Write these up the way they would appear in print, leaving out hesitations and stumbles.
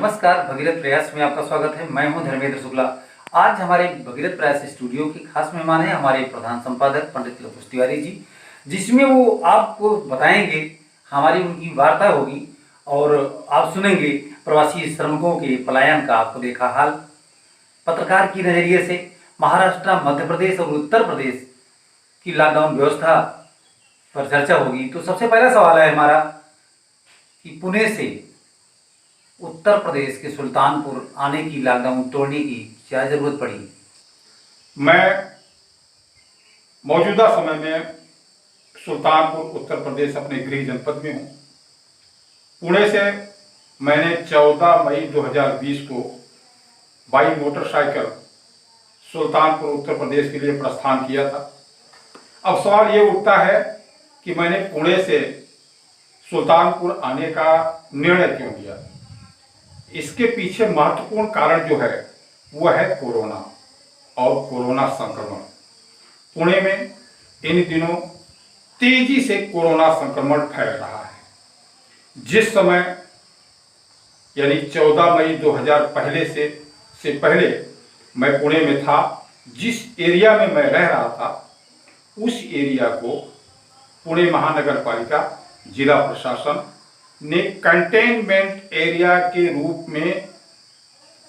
नमस्कार, भगीरथ प्रयास में आपका स्वागत है। मैं हूं धर्मेंद्र शुक्ला। आज हमारे भगीरथ प्रयास स्टूडियो के खास मेहमान हैं हमारे प्रधान संपादक पंडित लकुश तिवारी जी, जिसमें वो आपको बताएंगे, हमारी उनकी वार्ता होगी और आप सुनेंगे प्रवासी श्रमिकों के पलायन का आपको देखा हाल। पत्रकार की नजरिए से महाराष्ट्र, मध्य प्रदेश और उत्तर प्रदेश की लॉकडाउन व्यवस्था पर चर्चा होगी। तो सबसे पहला सवाल है हमारा कि पुणे से उत्तर प्रदेश के सुल्तानपुर आने की, लॉकडाउन तोड़ने की क्या जरूरत पड़ी? मैं मौजूदा समय में सुल्तानपुर उत्तर प्रदेश अपने गृह जनपद में हूँ। पुणे से मैंने 14 मई 2020 को बाई मोटरसाइकिल सुल्तानपुर उत्तर प्रदेश के लिए प्रस्थान किया था। अब सवाल ये उठता है कि मैंने पुणे से सुल्तानपुर आने का निर्णय क्यों लिया। इसके पीछे महत्वपूर्ण कारण जो है वह है कोरोना और कोरोना संक्रमण। पुणे में इन दिनों तेजी से कोरोना संक्रमण फैल रहा है। जिस समय यानी 14 मई 2000 से पहले मैं पुणे में था, जिस एरिया में मैं रह रहा था उस एरिया को पुणे महानगर पालिका, जिला प्रशासन ने कंटेनमेंट एरिया के रूप में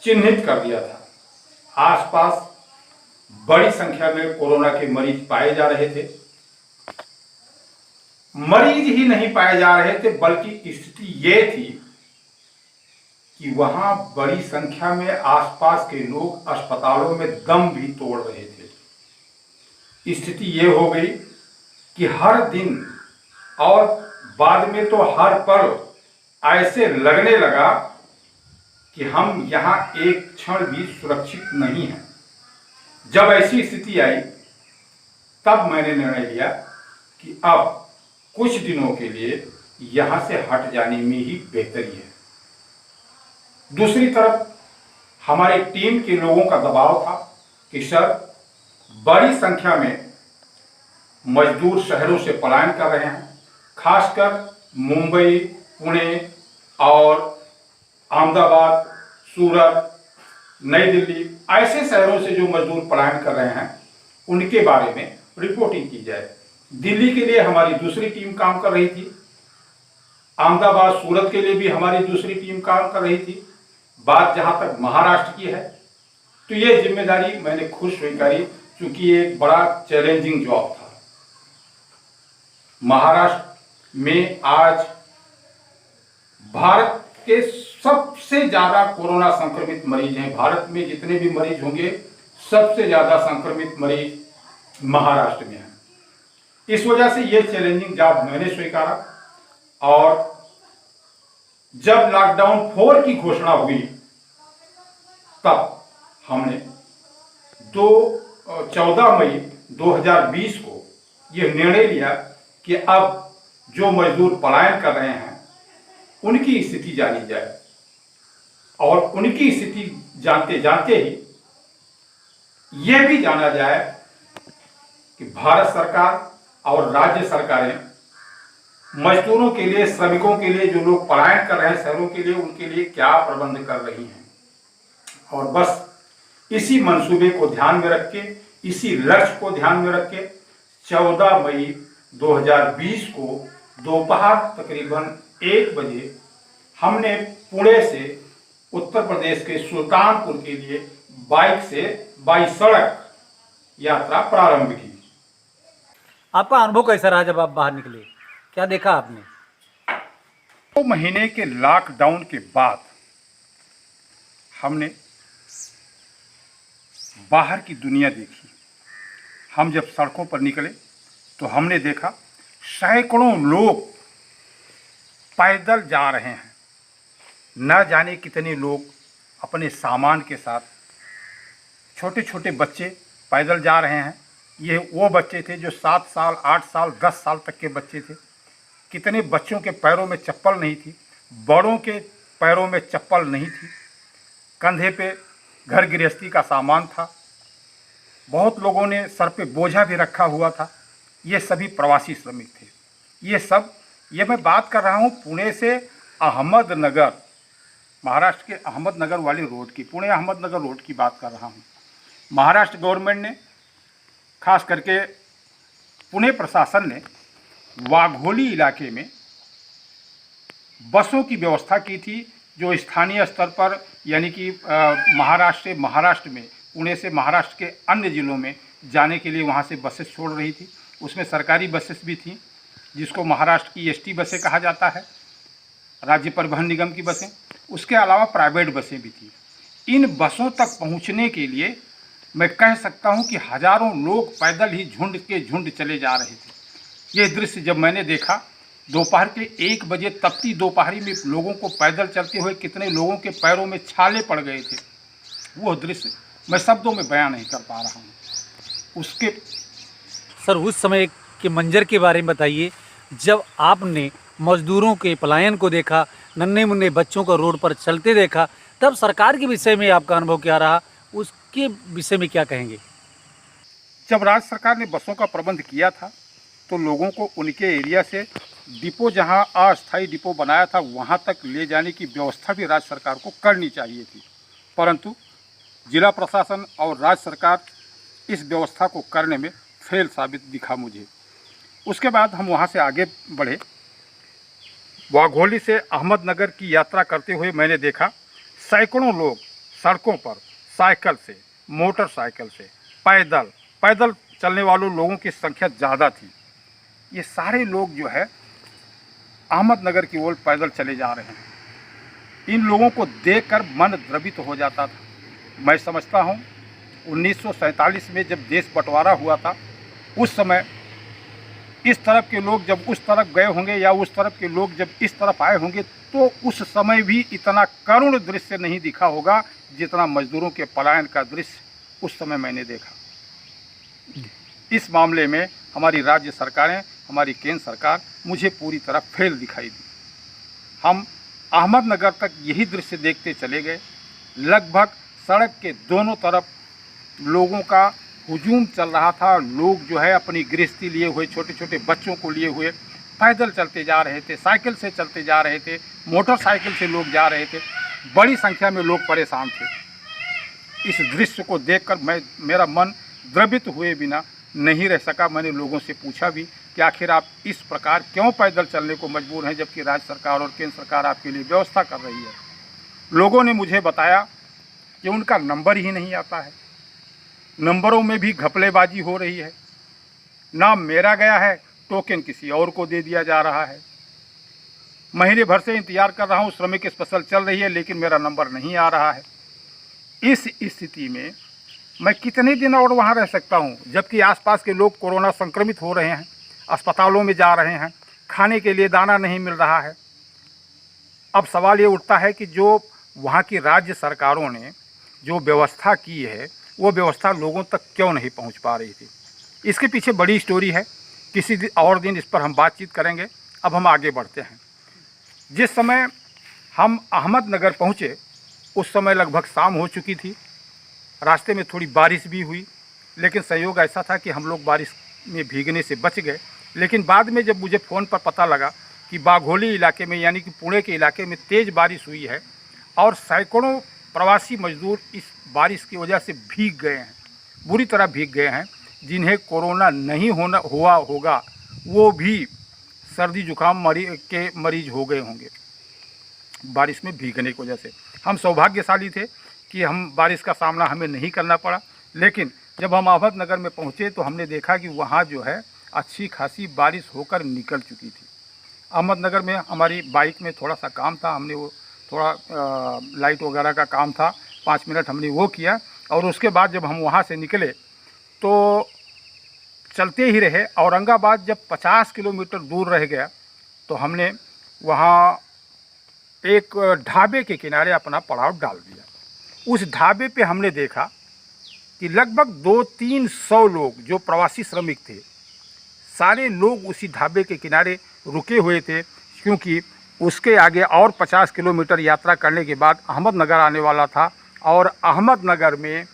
चिन्हित कर दिया था। आसपास बड़ी संख्या में कोरोना के मरीज पाए जा रहे थे। मरीज ही नहीं पाए जा रहे थे, बल्कि स्थिति ये थी कि वहां बड़ी संख्या में आसपास के लोग अस्पतालों में दम भी तोड़ रहे थे। स्थिति ये हो गई कि हर दिन और बाद में तो हर पल ऐसे लगने लगा कि हम यहाँ एक क्षण भी सुरक्षित नहीं हैं। जब ऐसी स्थिति आई तब मैंने निर्णय लिया कि अब कुछ दिनों के लिए यहाँ से हट जाने में ही बेहतरी है। दूसरी तरफ हमारी टीम के लोगों का दबाव था कि सर, बड़ी संख्या में मजदूर शहरों से पलायन कर रहे हैं, खासकर मुंबई, पुणे और अहमदाबाद, सूरत, नई दिल्ली, ऐसे शहरों से जो मजदूर पलायन कर रहे हैं उनके बारे में रिपोर्टिंग की जाए। दिल्ली के लिए हमारी दूसरी टीम काम कर रही थी, अहमदाबाद, सूरत के लिए भी हमारी दूसरी टीम काम कर रही थी। बात जहां तक महाराष्ट्र की है तो ये जिम्मेदारी मैंने खुद स्वीकारी, क्योंकि ये एक बड़ा चैलेंजिंग जॉब था। महाराष्ट्र में आज भारत के सबसे ज्यादा कोरोना संक्रमित मरीज हैं। भारत में जितने भी मरीज होंगे सबसे ज्यादा संक्रमित मरीज महाराष्ट्र में हैं। इस वजह से ये चैलेंजिंग जॉब मैंने स्वीकारा और जब लॉकडाउन 4 की घोषणा हुई तब हमने 14 मई 2020 को यह निर्णय लिया कि अब जो मजदूर पलायन कर रहे हैं उनकी स्थिति जानी जाए, और उनकी स्थिति जानते जानते ही यह भी जाना जाए कि भारत सरकार और राज्य सरकारें मजदूरों के लिए, श्रमिकों के लिए, जो लोग पलायन कर रहे हैं शहरों के लिए, उनके लिए क्या प्रबंध कर रही हैं। और बस इसी मंसूबे को ध्यान में रख के, इसी लक्ष्य को ध्यान में रख के 14 मई 2020 को दोपहर तकरीबन 1 बजे हमने पुणे से उत्तर प्रदेश के सुल्तानपुर के लिए बाइक से बाई सड़क यात्रा प्रारंभ की। आपका अनुभव कैसा रहा जब आप बाहर निकले? क्या देखा आपने? 2 महीने के लॉकडाउन के बाद हमने बाहर की दुनिया देखी। हम जब सड़कों पर निकले तो हमने देखा सैकड़ों लोग पैदल जा रहे हैं। न जाने कितने लोग अपने सामान के साथ, छोटे छोटे बच्चे पैदल जा रहे हैं। ये वो बच्चे थे जो 7 साल, 8 साल, 10 साल तक के बच्चे थे। कितने बच्चों के पैरों में चप्पल नहीं थी, बड़ों के पैरों में चप्पल नहीं थी, कंधे पे घर गृहस्थी का सामान था। बहुत लोगों ने सर पे बोझा भी रखा हुआ था। ये सभी प्रवासी श्रमिक थे। ये मैं बात कर रहा हूँ पुणे से अहमदनगर महाराष्ट्र के अहमदनगर वाली रोड की, पुणे अहमदनगर रोड की बात कर रहा हूँ। महाराष्ट्र गवर्नमेंट ने, खास करके पुणे प्रशासन ने वाघोली इलाके में बसों की व्यवस्था की थी, जो स्थानीय स्तर पर यानी कि महाराष्ट्र में पुणे से महाराष्ट्र के अन्य ज़िलों में जाने के लिए वहाँ से बसेस छोड़ रही थी। उसमें सरकारी बसेस भी थीं, जिसको महाराष्ट्र की एसटी बसें कहा जाता है, राज्य परिवहन निगम की बसें। उसके अलावा प्राइवेट बसें भी थी। इन बसों तक पहुँचने के लिए मैं कह सकता हूँ कि हज़ारों लोग पैदल ही झुंड के झुंड चले जा रहे थे। ये दृश्य जब मैंने देखा, दोपहर के 1 बजे तपती दोपहरी में लोगों को पैदल चलते हुए कितने लोगों के पैरों में छाले पड़ गए थे, वो दृश्य मैं शब्दों में बयां नहीं कर पा रहा हूँ। उसके सर, उस समय के मंजर के बारे में बताइए, जब आपने मजदूरों के पलायन को देखा, नन्हे मुन्ने बच्चों को रोड पर चलते देखा, तब सरकार के विषय में आपका अनुभव क्या रहा, उसके विषय में क्या कहेंगे? जब राज्य सरकार ने बसों का प्रबंध किया था तो लोगों को उनके एरिया से डिपो, जहां अस्थायी डिपो बनाया था, वहां तक ले जाने की व्यवस्था भी राज्य सरकार को करनी चाहिए थी, परंतु जिला प्रशासन और राज्य सरकार इस व्यवस्था को करने में फेल साबित दिखा मुझे। उसके बाद हम वहां से आगे बढ़े। वाघोली से अहमदनगर की यात्रा करते हुए मैंने देखा सैकड़ों लोग सड़कों पर साइकिल से, मोटरसाइकिल से, पैदल चलने वालों लोगों की संख्या ज़्यादा थी। ये सारे लोग जो है अहमदनगर की ओर पैदल चले जा रहे हैं। इन लोगों को देखकर मन द्रवित हो जाता था। मैं समझता हूँ 1947 में जब देश बंटवारा हुआ था, उस समय इस तरफ के लोग जब उस तरफ गए होंगे या उस तरफ के लोग जब इस तरफ आए होंगे, तो उस समय भी इतना करुण दृश्य नहीं दिखा होगा जितना मजदूरों के पलायन का दृश्य उस समय मैंने देखा। इस मामले में हमारी राज्य सरकारें, हमारी केंद्र सरकार मुझे पूरी तरह फेल दिखाई दी। हम अहमदनगर तक यही दृश्य देखते चले गए। लगभग सड़क के दोनों तरफ लोगों का हुजूम चल रहा था। लोग जो है अपनी गृहस्थी लिए हुए, छोटे छोटे बच्चों को लिए हुए पैदल चलते जा रहे थे, साइकिल से चलते जा रहे थे, मोटरसाइकिल से लोग जा रहे थे। बड़ी संख्या में लोग परेशान थे। इस दृश्य को देखकर मेरा मन द्रवित हुए बिना नहीं रह सका। मैंने लोगों से पूछा भी कि आखिर आप इस प्रकार क्यों पैदल चलने को मजबूर हैं, जबकि राज्य सरकार और केंद्र सरकार आपके लिए व्यवस्था कर रही है। लोगों ने मुझे बताया कि उनका नंबर ही नहीं आता है, नंबरों में भी घपलेबाजी हो रही है। नाम मेरा गया है, टोकन किसी और को दे दिया जा रहा है। महीने भर से इंतजार कर रहा हूँ, श्रमिक स्पेशल चल रही है, लेकिन मेरा नंबर नहीं आ रहा है। इस स्थिति में मैं कितने दिन और वहाँ रह सकता हूँ, जबकि आसपास के लोग कोरोना संक्रमित हो रहे हैं, अस्पतालों में जा रहे हैं, खाने के लिए दाना नहीं मिल रहा है। अब सवाल ये उठता है कि जो वहाँ की राज्य सरकारों ने जो व्यवस्था की है, वो व्यवस्था लोगों तक क्यों नहीं पहुँच पा रही थी। इसके पीछे बड़ी स्टोरी है, किसी और दिन इस पर हम बातचीत करेंगे। अब हम आगे बढ़ते हैं। जिस समय हम अहमदनगर पहुँचे, उस समय लगभग शाम हो चुकी थी। रास्ते में थोड़ी बारिश भी हुई, लेकिन संयोग ऐसा था कि हम लोग बारिश में भीगने से बच गए। लेकिन बाद में जब मुझे फ़ोन पर पता लगा कि वाघोली इलाके में, यानी कि पुणे के इलाके में तेज़ बारिश हुई है और सैकड़ों प्रवासी मजदूर इस बारिश की वजह से भीग गए हैं, बुरी तरह भीग गए हैं। जिन्हें कोरोना नहीं हुआ होगा, वो भी सर्दी जुकाम के मरीज हो गए होंगे बारिश में भीगने की वजह से। हम सौभाग्यशाली थे कि हम बारिश का सामना हमें नहीं करना पड़ा। लेकिन जब हम अहमदनगर में पहुंचे तो हमने देखा कि वहाँ जो है अच्छी खासी बारिश होकर निकल चुकी थी। अहमदनगर में हमारी बाइक में थोड़ा सा काम था, हमने वो थोड़ा लाइट वगैरह का काम था, 5 मिनट हमने वो किया। और उसके बाद जब हम वहाँ से निकले तो चलते ही रहे। औरंगाबाद जब 50 किलोमीटर दूर रह गया तो हमने वहाँ एक ढाबे के किनारे अपना पड़ाव डाल दिया। उस ढाबे पे हमने देखा कि लगभग 200-300 लोग जो प्रवासी श्रमिक थे, सारे लोग उसी ढाबे के किनारे रुके हुए थे, क्योंकि उसके आगे और 50 किलोमीटर यात्रा करने के बाद अहमदनगर आने वाला था। और अहमदनगर में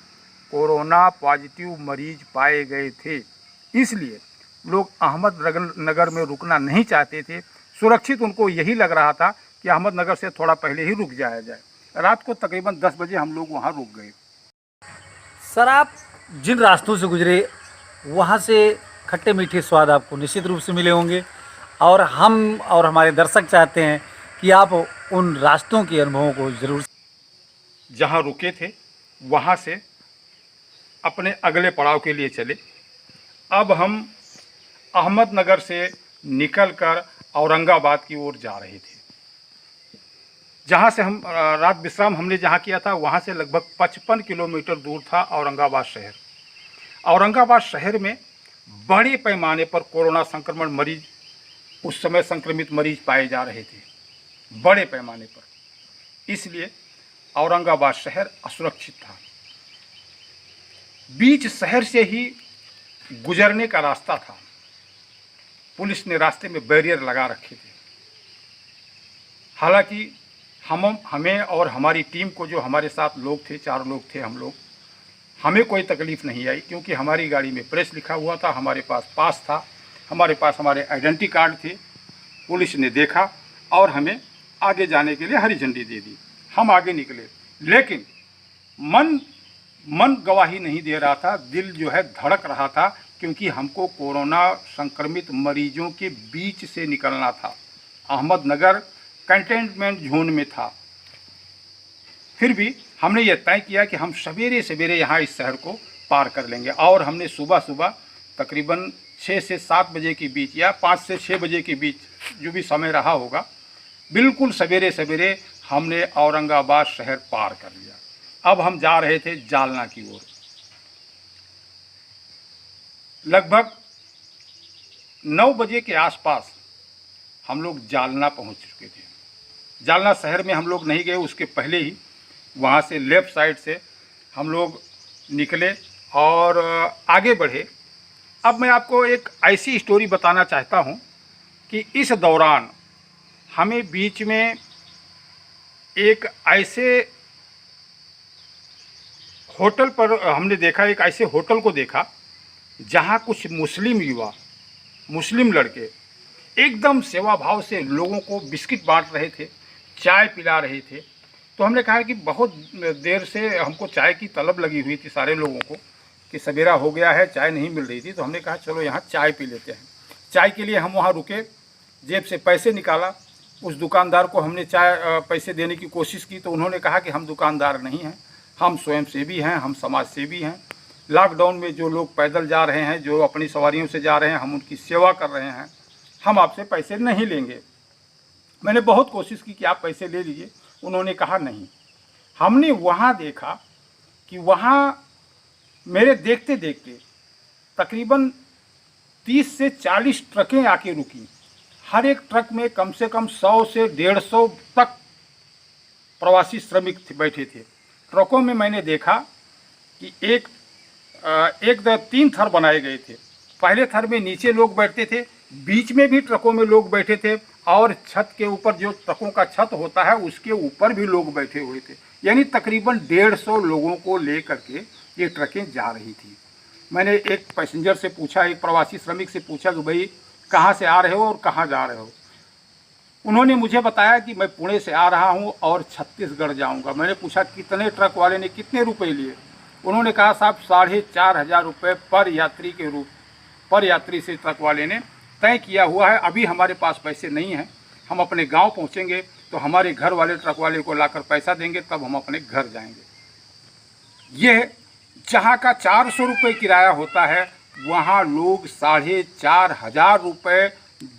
कोरोना पॉजिटिव मरीज पाए गए थे, इसलिए लोग अहमदनगर में रुकना नहीं चाहते थे। सुरक्षित उनको यही लग रहा था कि अहमदनगर से थोड़ा पहले ही रुक जाया जाए। रात को तकरीबन 10 बजे हम लोग वहाँ रुक गए। सर, आप जिन रास्तों से गुजरे वहाँ से खट्टे मीठे स्वाद आपको निश्चित रूप से मिले होंगे, और हम और हमारे दर्शक चाहते हैं कि आप उन रास्तों के अनुभवों को ज़रूर। जहाँ रुके थे वहाँ से अपने अगले पड़ाव के लिए चले। अब हम अहमदनगर से निकलकर औरंगाबाद की ओर जा रहे थे। जहाँ से हम रात विश्राम हमने जहाँ किया था वहाँ से लगभग 55 किलोमीटर दूर था औरंगाबाद शहर। औरंगाबाद शहर में बड़े पैमाने पर कोरोना संक्रमण मरीज, उस समय संक्रमित मरीज पाए जा रहे थे बड़े पैमाने पर, इसलिए औरंगाबाद शहर असुरक्षित था। बीच शहर से ही गुजरने का रास्ता था। पुलिस ने रास्ते में बैरियर लगा रखे थे। हालांकि हमें और हमारी टीम को, जो हमारे साथ लोग थे, 4 लोग थे हम लोग, हमें कोई तकलीफ़ नहीं आई, क्योंकि हमारी गाड़ी में प्रेस लिखा हुआ था, हमारे पास पास था, हमारे पास हमारे आइडेंटिटी कार्ड थे। पुलिस ने देखा और हमें आगे जाने के लिए हरी झंडी दे दी। हम आगे निकले, लेकिन मन गवाही नहीं दे रहा था, दिल जो है धड़क रहा था, क्योंकि हमको कोरोना संक्रमित मरीजों के बीच से निकलना था। अहमदनगर कंटेनमेंट जोन में था। फिर भी हमने ये तय किया कि हम सवेरे सवेरे यहाँ इस शहर को पार कर लेंगे, और हमने सुबह सुबह तकरीबन 6 से 7 बजे के बीच या 5 से 6 बजे के बीच, जो भी समय रहा होगा, बिल्कुल सवेरे सवेरे हमने औरंगाबाद शहर पार कर लिया। अब हम जा रहे थे जालना की ओर। लगभग 9 बजे के आसपास हम लोग जालना पहुंच चुके थे। जालना शहर में हम लोग नहीं गए, उसके पहले ही वहाँ से लेफ़्ट साइड से हम लोग निकले और आगे बढ़े। अब मैं आपको एक ऐसी स्टोरी बताना चाहता हूँ कि इस दौरान हमें बीच में एक ऐसे होटल पर हमने देखा, एक ऐसे होटल को देखा जहाँ कुछ मुस्लिम युवा, मुस्लिम लड़के एकदम सेवा भाव से लोगों को बिस्किट बांट रहे थे, चाय पिला रहे थे। तो हमने कहा कि बहुत देर से हमको चाय की तलब लगी हुई थी सारे लोगों को, कि सवेरा हो गया है, चाय नहीं मिल रही थी। तो हमने कहा चलो यहाँ चाय पी लेते हैं। चाय के लिए हम वहाँ रुके, जेब से पैसे निकाला, उस दुकानदार को हमने पैसे देने की कोशिश की। तो उन्होंने कहा कि हम दुकानदार नहीं हैं, हम स्वयंसेवी हैं, हम समाज सेवी हैं। लॉकडाउन में जो लोग पैदल जा रहे हैं, जो अपनी सवारियों से जा रहे हैं, हम उनकी सेवा कर रहे हैं, हम आपसे पैसे नहीं लेंगे। मैंने बहुत कोशिश की कि आप पैसे ले लीजिए, उन्होंने कहा नहीं। हमने वहाँ देखा कि वहाँ मेरे देखते देखते तकरीबन 30 से 40 ट्रकें आके रुकी। हर एक ट्रक में कम से कम 100 से 150 तक प्रवासी श्रमिक बैठे थे। ट्रकों में मैंने देखा कि एक 3 थर बनाए गए थे। पहले थर में नीचे लोग बैठते थे, बीच में भी ट्रकों में लोग बैठे थे, और छत के ऊपर, जो ट्रकों का छत होता है, उसके ऊपर भी लोग बैठे हुए थे। यानी तकरीबन 150 लोगों को लेकर के ये ट्रकें जा रही थी। मैंने एक पैसेंजर से पूछा, एक प्रवासी श्रमिक से पूछा कि भाई कहाँ से आ रहे हो और कहाँ जा रहे हो। उन्होंने मुझे बताया कि मैं पुणे से आ रहा हूँ और छत्तीसगढ़ जाऊँगा। मैंने पूछा कितने, ट्रक वाले ने कितने रुपए लिए। उन्होंने कहा साहब 4,500 रुपये पर यात्री से ट्रक वाले ने तय किया हुआ है। अभी हमारे पास पैसे नहीं हैं, हम अपने गांव पहुंचेंगे तो हमारे घर वाले ट्रक वाले को लाकर पैसा देंगे, तब हम अपने घर जाएंगे। यह जहां का 400 रुपये किराया होता है, वहां लोग 4,500 रुपये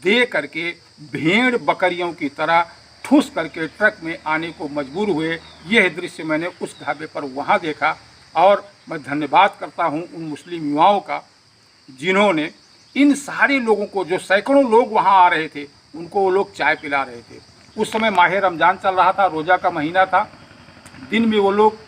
दे करके भेड़ बकरियों की तरह ठूस करके ट्रक में आने को मजबूर हुए। यह दृश्य मैंने उस ढाबे पर वहाँ देखा, और मैं धन्यवाद करता हूँ उन मुस्लिम युवाओं का जिन्होंने इन सारे लोगों को, जो सैकड़ों लोग वहाँ आ रहे थे, उनको वो लोग चाय पिला रहे थे। उस समय माह रमज़ान चल रहा था, रोज़ा का महीना था। दिन में वो लोग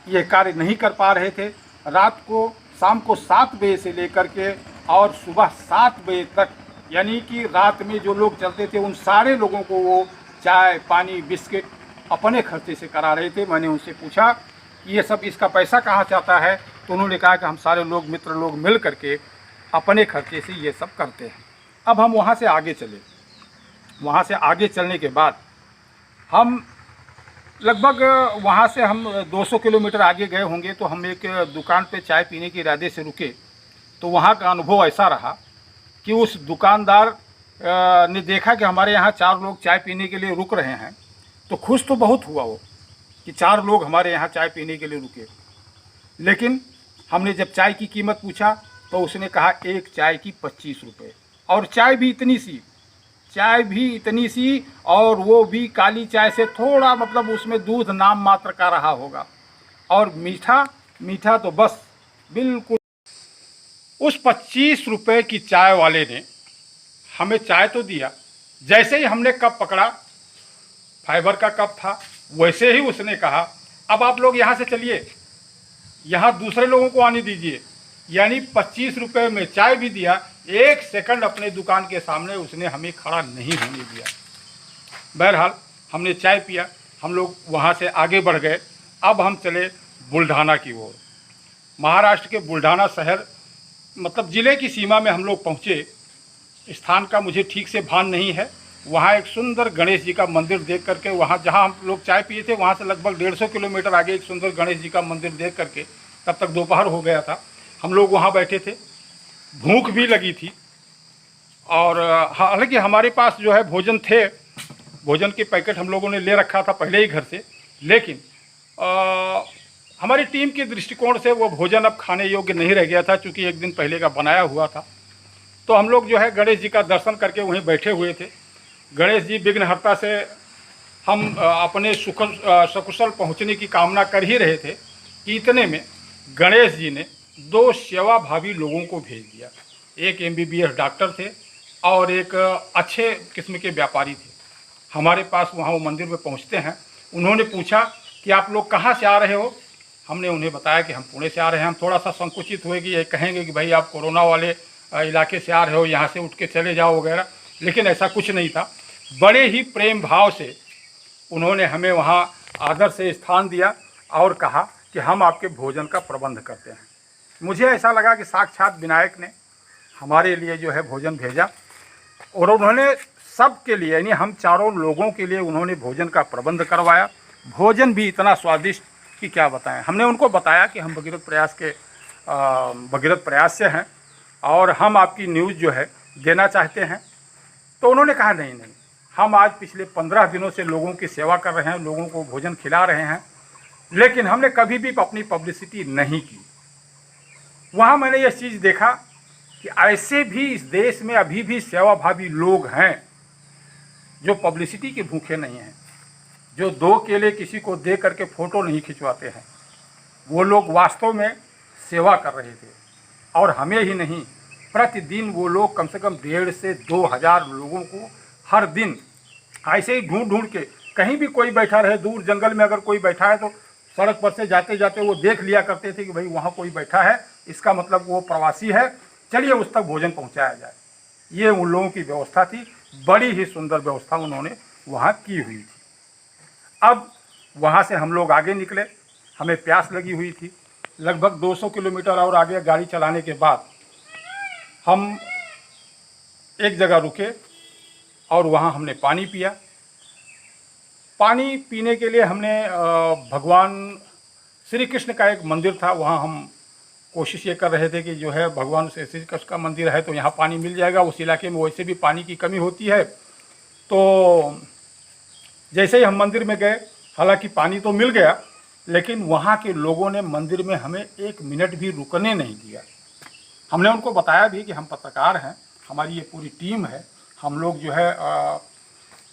ये कार्य नहीं कर पा रहे थे। रात को, शाम को 7 बजे से लेकर के और सुबह 7 बजे तक, यानी कि रात में जो लोग चलते थे, उन सारे लोगों को वो चाय, पानी, बिस्किट अपने खर्चे से करा रहे थे। मैंने उनसे पूछा कि ये सब, इसका पैसा कहाँ से आता है? तो उन्होंने कहा कि हम सारे लोग, मित्र लोग मिल करके अपने खर्चे से ये सब करते हैं। अब हम वहाँ से आगे चले। वहाँ से आगे चलने के बाद हम लगभग वहाँ से हम 200 किलोमीटर आगे गए होंगे, तो हम एक दुकान पे चाय पीने के इरादे से रुके। तो वहाँ का अनुभव ऐसा रहा कि उस दुकानदार ने देखा कि हमारे यहाँ 4 लोग चाय पीने के लिए रुक रहे हैं, तो खुश तो बहुत हुआ वो कि 4 लोग हमारे यहाँ चाय पीने के लिए रुके। लेकिन हमने जब चाय की कीमत पूछा तो उसने कहा एक चाय की 25 रुपये, और चाय भी इतनी सी, और वो भी काली चाय से थोड़ा, मतलब उसमें दूध नाम मात्र का रहा होगा, और मीठा तो बस बिल्कुल। उस 25 रुपये की चाय वाले ने हमें चाय तो दिया, जैसे ही हमने कप पकड़ा, फाइबर का कप था, वैसे ही उसने कहा अब आप लोग यहाँ से चलिए, यहाँ दूसरे लोगों को आने दीजिए। यानी 25 रुपये में चाय भी दिया, 1 सेकंड अपने दुकान के सामने उसने हमें खड़ा नहीं होने दिया। बहरहाल हमने चाय पिया, हम लोग वहाँ से आगे बढ़ गए। अब हम चले बुल्ढाना की ओर। महाराष्ट्र के बुल्ढाना शहर, मतलब ज़िले की सीमा में हम लोग पहुँचे। स्थान का मुझे ठीक से भान नहीं है। वहाँ एक सुंदर गणेश जी का मंदिर देख करके, वहाँ जहाँ हम लोग चाय पिए थे वहाँ से लगभग 150 किलोमीटर आगे एक सुंदर गणेश जी का मंदिर देख करके, तब तक दोपहर हो गया था, हम लोग वहाँ बैठे थे। भूख भी लगी थी, और हालांकि हमारे पास जो है भोजन थे, भोजन के पैकेट हम लोगों ने ले रखा था पहले ही घर से, लेकिन हमारी टीम के दृष्टिकोण से वो भोजन अब खाने योग्य नहीं रह गया था, चूँकि एक दिन पहले का बनाया हुआ था। तो हम लोग जो है गणेश जी का दर्शन करके वहीं बैठे हुए थे। गणेश जी विघ्नहर्ता से हम अपने सकुशल पहुंचने की कामना कर ही रहे थे कि इतने में गणेश जी ने 2 सेवाभावी लोगों को भेज दिया। एक MBBS डॉक्टर थे और एक अच्छे किस्म के व्यापारी थे। हमारे पास वहाँ वो मंदिर में पहुँचते हैं, उन्होंने पूछा कि आप लोग कहाँ से आ रहे हो। हमने उन्हें बताया कि हम पुणे से आ रहे हैं। हम थोड़ा सा संकुचित हुए कि ये कहेंगे कि भाई आप कोरोना वाले इलाके से आ रहे हो, यहाँ से उठ के चले जाओ वगैरह, लेकिन ऐसा कुछ नहीं था। बड़े ही प्रेम भाव से उन्होंने हमें वहाँ आदर से स्थान दिया और कहा कि हम आपके भोजन का प्रबंध करते हैं। मुझे ऐसा लगा कि साक्षात विनायक ने हमारे लिए जो है भोजन भेजा, और उन्होंने सबके लिए, यानी हम 4 लोगों के लिए उन्होंने भोजन का प्रबंध करवाया। भोजन भी इतना स्वादिष्ट कि क्या बताएं। हमने उनको बताया कि हम भगीरथ प्रयास से हैं और हम आपकी न्यूज़ जो है देना चाहते हैं। तो उन्होंने कहा नहीं, हम आज पिछले 15 दिनों से लोगों की सेवा कर रहे हैं, लोगों को भोजन खिला रहे हैं, लेकिन हमने कभी भी अपनी पब्लिसिटी नहीं की। वहाँ मैंने यह चीज़ देखा कि ऐसे भी इस देश में अभी भी सेवाभावी लोग हैं जो पब्लिसिटी के भूखे नहीं हैं, जो 2 केले किसी को दे करके फ़ोटो नहीं खिंचवाते हैं। वो लोग वास्तव में सेवा कर रहे थे, और हमें ही नहीं, प्रतिदिन वो लोग कम से कम 1,500 से 2,000 लोगों को हर दिन ऐसे ही ढूंढ के, कहीं भी कोई बैठा रहे, दूर जंगल में अगर कोई बैठा है तो सड़क पर से जाते जाते वो देख लिया करते थे कि भाई वहाँ कोई बैठा है, इसका मतलब वो प्रवासी है, चलिए उस तक भोजन पहुँचाया जाए। ये उन लोगों की व्यवस्था थी। बड़ी ही सुंदर व्यवस्था उन्होंने वहाँ की हुई थी। अब वहाँ से हम लोग आगे निकले, हमें प्यास लगी हुई थी। लगभग 200 किलोमीटर और आगे गाड़ी चलाने के बाद हम एक जगह रुके और वहाँ हमने पानी पिया। पानी पीने के लिए हमने भगवान श्री कृष्ण का एक मंदिर था, वहाँ हम कोशिश ये कर रहे थे कि जो है भगवान श्री कृष्ण का मंदिर है तो यहाँ पानी मिल जाएगा। उस इलाके में वैसे भी पानी की कमी होती है। तो जैसे ही हम मंदिर में गए, हालांकि पानी तो मिल गया, लेकिन वहाँ के लोगों ने मंदिर में हमें 1 मिनट भी रुकने नहीं दिया। हमने उनको बताया भी कि हम पत्रकार हैं, हमारी ये पूरी टीम है, हम लोग जो है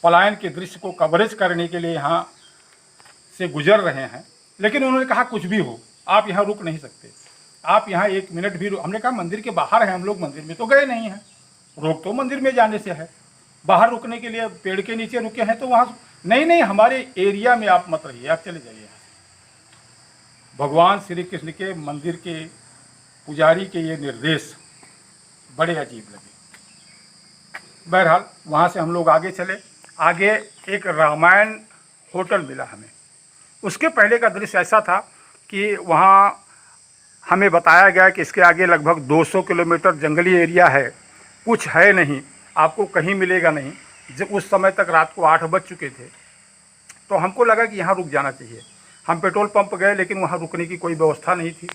पलायन के दृश्य को कवरेज करने के लिए यहाँ से गुजर रहे हैं। लेकिन उन्होंने कहा कुछ भी हो, आप यहाँ रुक नहीं सकते, आप यहाँ 1 मिनट भी हमने कहा मंदिर के बाहर हैं हम लोग, मंदिर में तो गए नहीं हैं, रोक तो मंदिर में जाने से है, बाहर रुकने के लिए पेड़ के नीचे रुके हैं तो वहाँ नहीं, हमारे एरिया में आप मत रहिए, आप चले जाइए यहाँ से। भगवान श्री कृष्ण के मंदिर के पुजारी के ये निर्देश बड़े अजीब लगे। बहरहाल वहाँ से हम लोग आगे चले। आगे एक रामायण होटल मिला हमें। उसके पहले का दृश्य ऐसा था कि वहाँ हमें बताया गया कि इसके आगे लगभग 200 किलोमीटर जंगली एरिया है, कुछ है नहीं, आपको कहीं मिलेगा नहीं। जब उस समय तक रात को 8 बज चुके थे, तो हमको लगा कि यहाँ रुक जाना चाहिए। हम पेट्रोल पंप गए लेकिन वहाँ रुकने की कोई व्यवस्था नहीं थी।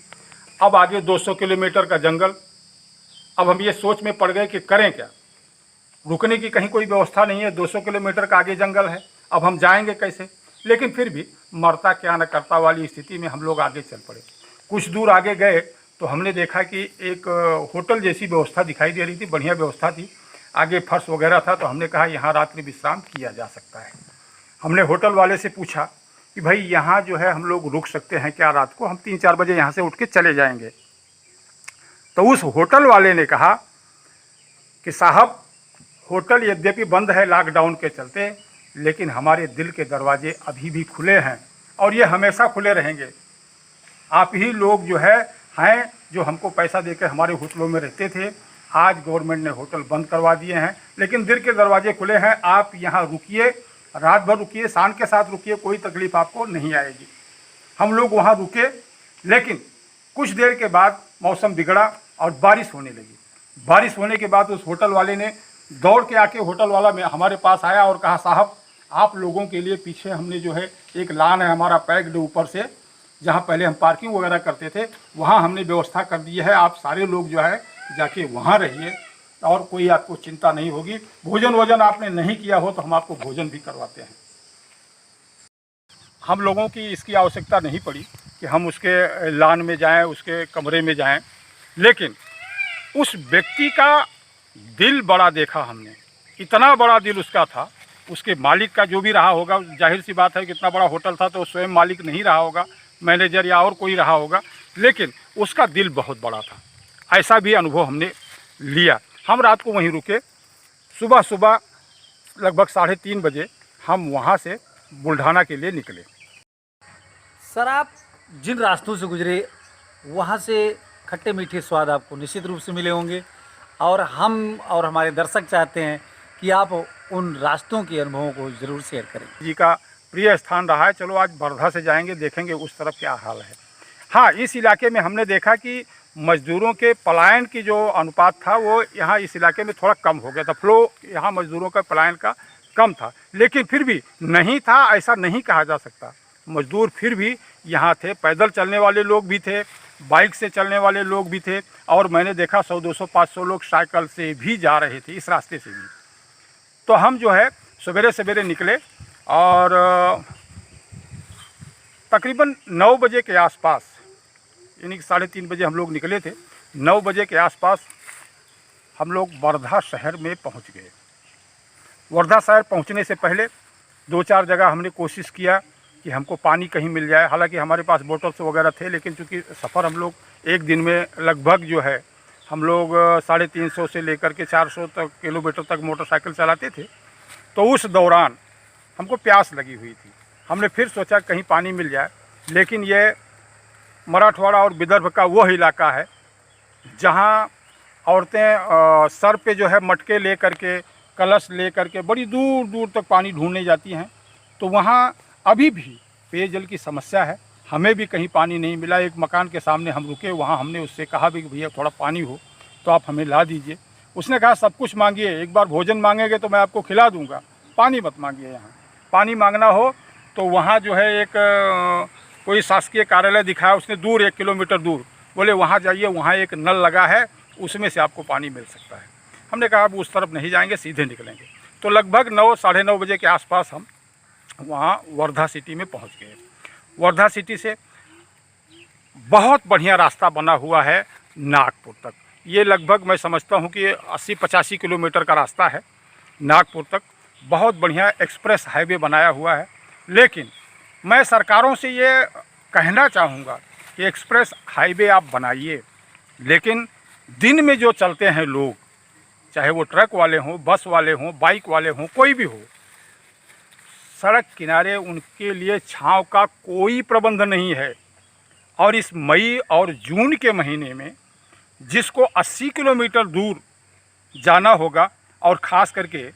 अब आगे 200 किलोमीटर का जंगल। अब हम ये सोच में पड़ गए कि करें क्या, रुकने की कहीं कोई व्यवस्था नहीं है, 200 किलोमीटर का आगे जंगल है, अब हम जाएंगे कैसे। लेकिन फिर भी मरता क्या न करता वाली स्थिति में हम लोग आगे चल पड़े। कुछ दूर आगे गए तो हमने देखा कि एक होटल जैसी व्यवस्था दिखाई दे रही थी, बढ़िया व्यवस्था थी, आगे फर्श वगैरह था। तो हमने कहा यहाँ रात्रि विश्राम किया जा सकता है। हमने होटल वाले से पूछा कि भाई यहाँ जो है हम लोग रुक सकते हैं क्या रात को, हम 3-4 बजे यहाँ से उठ के चले जाएंगे। तो उस होटल वाले ने कहा कि साहब, होटल यद्यपि बंद है लॉकडाउन के चलते, लेकिन हमारे दिल के दरवाजे अभी भी खुले हैं और ये हमेशा खुले रहेंगे। आप ही लोग जो हैं जो हमको पैसा देकर हमारे होटलों में रहते थे, आज गवर्नमेंट ने होटल बंद करवा दिए हैं, लेकिन दिल के दरवाजे खुले हैं। आप यहाँ रुकिए, रात भर रुकिए, शान के साथ रुकिए, कोई तकलीफ़ आपको नहीं आएगी। हम लोग वहाँ रुके, लेकिन कुछ देर के बाद मौसम बिगड़ा और बारिश होने लगी। बारिश होने के बाद उस होटल वाले ने दौड़ के आके, होटल वाला में हमारे पास आया और कहा, साहब आप लोगों के लिए पीछे हमने जो है एक लान है हमारा पैक्ड ऊपर से, जहाँ पहले हम पार्किंग वगैरह करते थे, वहाँ हमने व्यवस्था कर दी है। आप सारे लोग जो है जाके वहाँ रहिए और कोई आपको चिंता नहीं होगी। भोजन वोजन आपने नहीं किया हो तो हम आपको भोजन भी करवाते हैं। हम लोगों की इसकी आवश्यकता नहीं पड़ी कि हम उसके लान में जाएं, उसके कमरे में जाएं, लेकिन उस व्यक्ति का दिल बड़ा देखा हमने। इतना बड़ा दिल उसका था, उसके मालिक का जो भी रहा होगा, जाहिर सी बात है कि इतना बड़ा होटल था तो स्वयं मालिक नहीं रहा होगा, मैनेजर या और कोई रहा होगा, लेकिन उसका दिल बहुत बड़ा था। ऐसा भी अनुभव हमने लिया। हम रात को वहीं रुके। सुबह लगभग 3:30 बजे हम वहाँ से बुल्ढाना के लिए निकले। सर, आप जिन रास्तों से गुजरे वहाँ से खट्टे मीठे स्वाद आपको निश्चित रूप से मिले होंगे, और हम और हमारे दर्शक चाहते हैं कि आप उन रास्तों के अनुभवों को ज़रूर शेयर करें। जी का प्रिय स्थान रहा है। चलो आज वर्धा से जाएंगे, देखेंगे उस तरफ क्या हाल है। हाँ, इस इलाके में हमने देखा कि मजदूरों के पलायन की जो अनुपात था वो यहाँ इस इलाके में थोड़ा कम हो गया था। फ्लो यहाँ मजदूरों का पलायन का कम था, लेकिन फिर भी नहीं था ऐसा नहीं कहा जा सकता। मजदूर फिर भी यहाँ थे, पैदल चलने वाले लोग भी थे, बाइक से चलने वाले लोग भी थे, और मैंने देखा 100, 200, 500 लोग साइकिल से भी जा रहे थे इस रास्ते से भी। तो हम जो है सवेरे सवेरे निकले और तकरीबन 9 बजे के आसपास, यानी कि 3:30 बजे हम लोग निकले थे, 9 बजे के आसपास हम लोग वर्धा शहर में पहुंच गए। वर्धा शहर पहुंचने से पहले 2-4 जगह हमने कोशिश किया कि हमको पानी कहीं मिल जाए। हालांकि हमारे पास बोतल्स वगैरह थे, लेकिन चूँकि सफ़र हम लोग एक दिन में लगभग जो है हम लोग 350 से लेकर के 400 तक किलोमीटर तक मोटरसाइकिल चलाते थे, तो उस दौरान हमको प्यास लगी हुई थी। हमने फिर सोचा कहीं पानी मिल जाए, लेकिन ये मराठवाड़ा और विदर्भ का वह इलाका है जहाँ औरतें सर पे जो है मटके ले करके, कलश ले करके बड़ी दूर दूर तक पानी ढूंढने जाती हैं। तो वहाँ अभी भी पेयजल की समस्या है। हमें भी कहीं पानी नहीं मिला। एक मकान के सामने हम रुके, वहाँ हमने उससे कहा भी कि भैया थोड़ा पानी हो तो आप हमें ला दीजिए। उसने कहा सब कुछ मांगिए, एक बार भोजन मांगेंगे तो मैं आपको खिला दूंगा, पानी मत मांगिए। यहाँ पानी मांगना हो तो वहाँ जो है एक कोई शासकीय कार्यालय दिखाया उसने, दूर 1 किलोमीटर दूर, बोले वहाँ जाइए, वहाँ एक नल लगा है, उसमें से आपको पानी मिल सकता है। हमने कहा अब उस तरफ नहीं जाएंगे, सीधे निकलेंगे। तो लगभग 9, 9:30 बजे के आसपास हम वहाँ वर्धा सिटी में पहुँच गए। वर्धा सिटी से बहुत बढ़िया रास्ता बना हुआ है नागपुर तक। ये लगभग मैं समझता हूँ कि 80-85 किलोमीटर का रास्ता है नागपुर तक। बहुत बढ़िया एक्सप्रेस हाईवे बनाया हुआ है। लेकिन मैं सरकारों से ये कहना चाहूँगा कि एक्सप्रेस हाईवे आप बनाइए, लेकिन दिन में जो चलते हैं लोग, चाहे वो ट्रक वाले हों, बस वाले हों, बाइक वाले हों, कोई भी हो, सड़क किनारे उनके लिए छांव का कोई प्रबंध नहीं है। और इस मई और जून के महीने में जिसको 80 किलोमीटर दूर जाना होगा, और ख़ास करके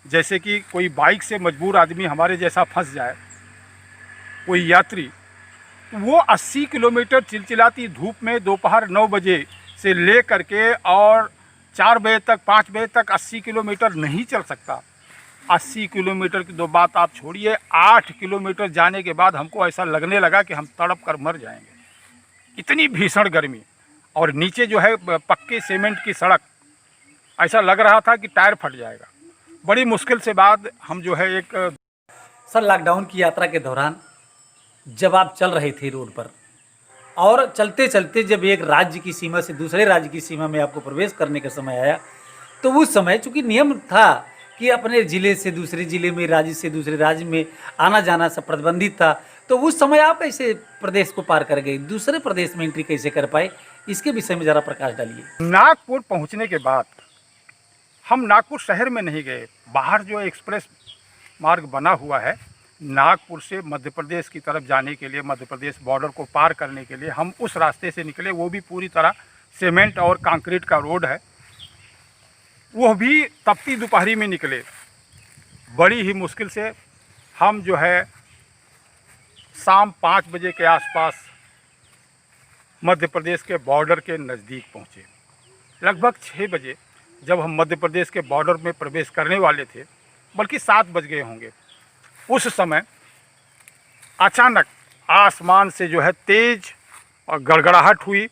जैसे कि कोई बाइक से मजबूर आदमी हमारे जैसा फंस जाए, कोई यात्री, तो वो 80 किलोमीटर चिलचिलाती धूप में दोपहर 9 बजे से ले करके और 4 बजे तक, 5 बजे तक 80 किलोमीटर नहीं चल सकता। 80 किलोमीटर की तो बात आप छोड़िए, 8 किलोमीटर जाने के बाद हमको ऐसा लगने लगा कि हम तड़प कर मर जाएंगे। इतनी भीषण गर्मी, और नीचे जो है पक्के सीमेंट की सड़क, ऐसा लग रहा था कि टायर फट जाएगा। बड़ी मुश्किल से बाद हम जो है एक सर, लॉकडाउन की यात्रा के दौरान जब आप चल रहे थे रोड पर, और चलते चलते जब एक राज्य की सीमा से दूसरे राज्य की सीमा में आपको प्रवेश करने का समय आया, तो उस समय चूंकि नियम था कि अपने जिले से दूसरे जिले में, राज्य से दूसरे राज्य में आना जाना सब प्रतिबंधित था, तो उस समय आप कैसे प्रदेश को पार कर गए, दूसरे प्रदेश में एंट्री कैसे कर पाए, इसके विषय में ज़रा प्रकाश डालिए। नागपुर पहुंचने के बाद हम नागपुर शहर में नहीं गए, बाहर जो एक्सप्रेस मार्ग बना हुआ है नागपुर से मध्य प्रदेश की तरफ जाने के लिए, मध्य प्रदेश बॉर्डर को पार करने के लिए हम उस रास्ते से निकले। वो भी पूरी तरह सीमेंट और कंक्रीट का रोड है, वो भी तपती दोपहरी में निकले। बड़ी ही मुश्किल से हम जो है शाम 5 बजे के आसपास मध्य प्रदेश के बॉर्डर के नज़दीक पहुँचे। लगभग 6 बजे जब हम मध्य प्रदेश के बॉर्डर में प्रवेश करने वाले थे, बल्कि 7 बज गए होंगे, उस समय अचानक आसमान से जो है तेज और गड़गड़ाहट हुई,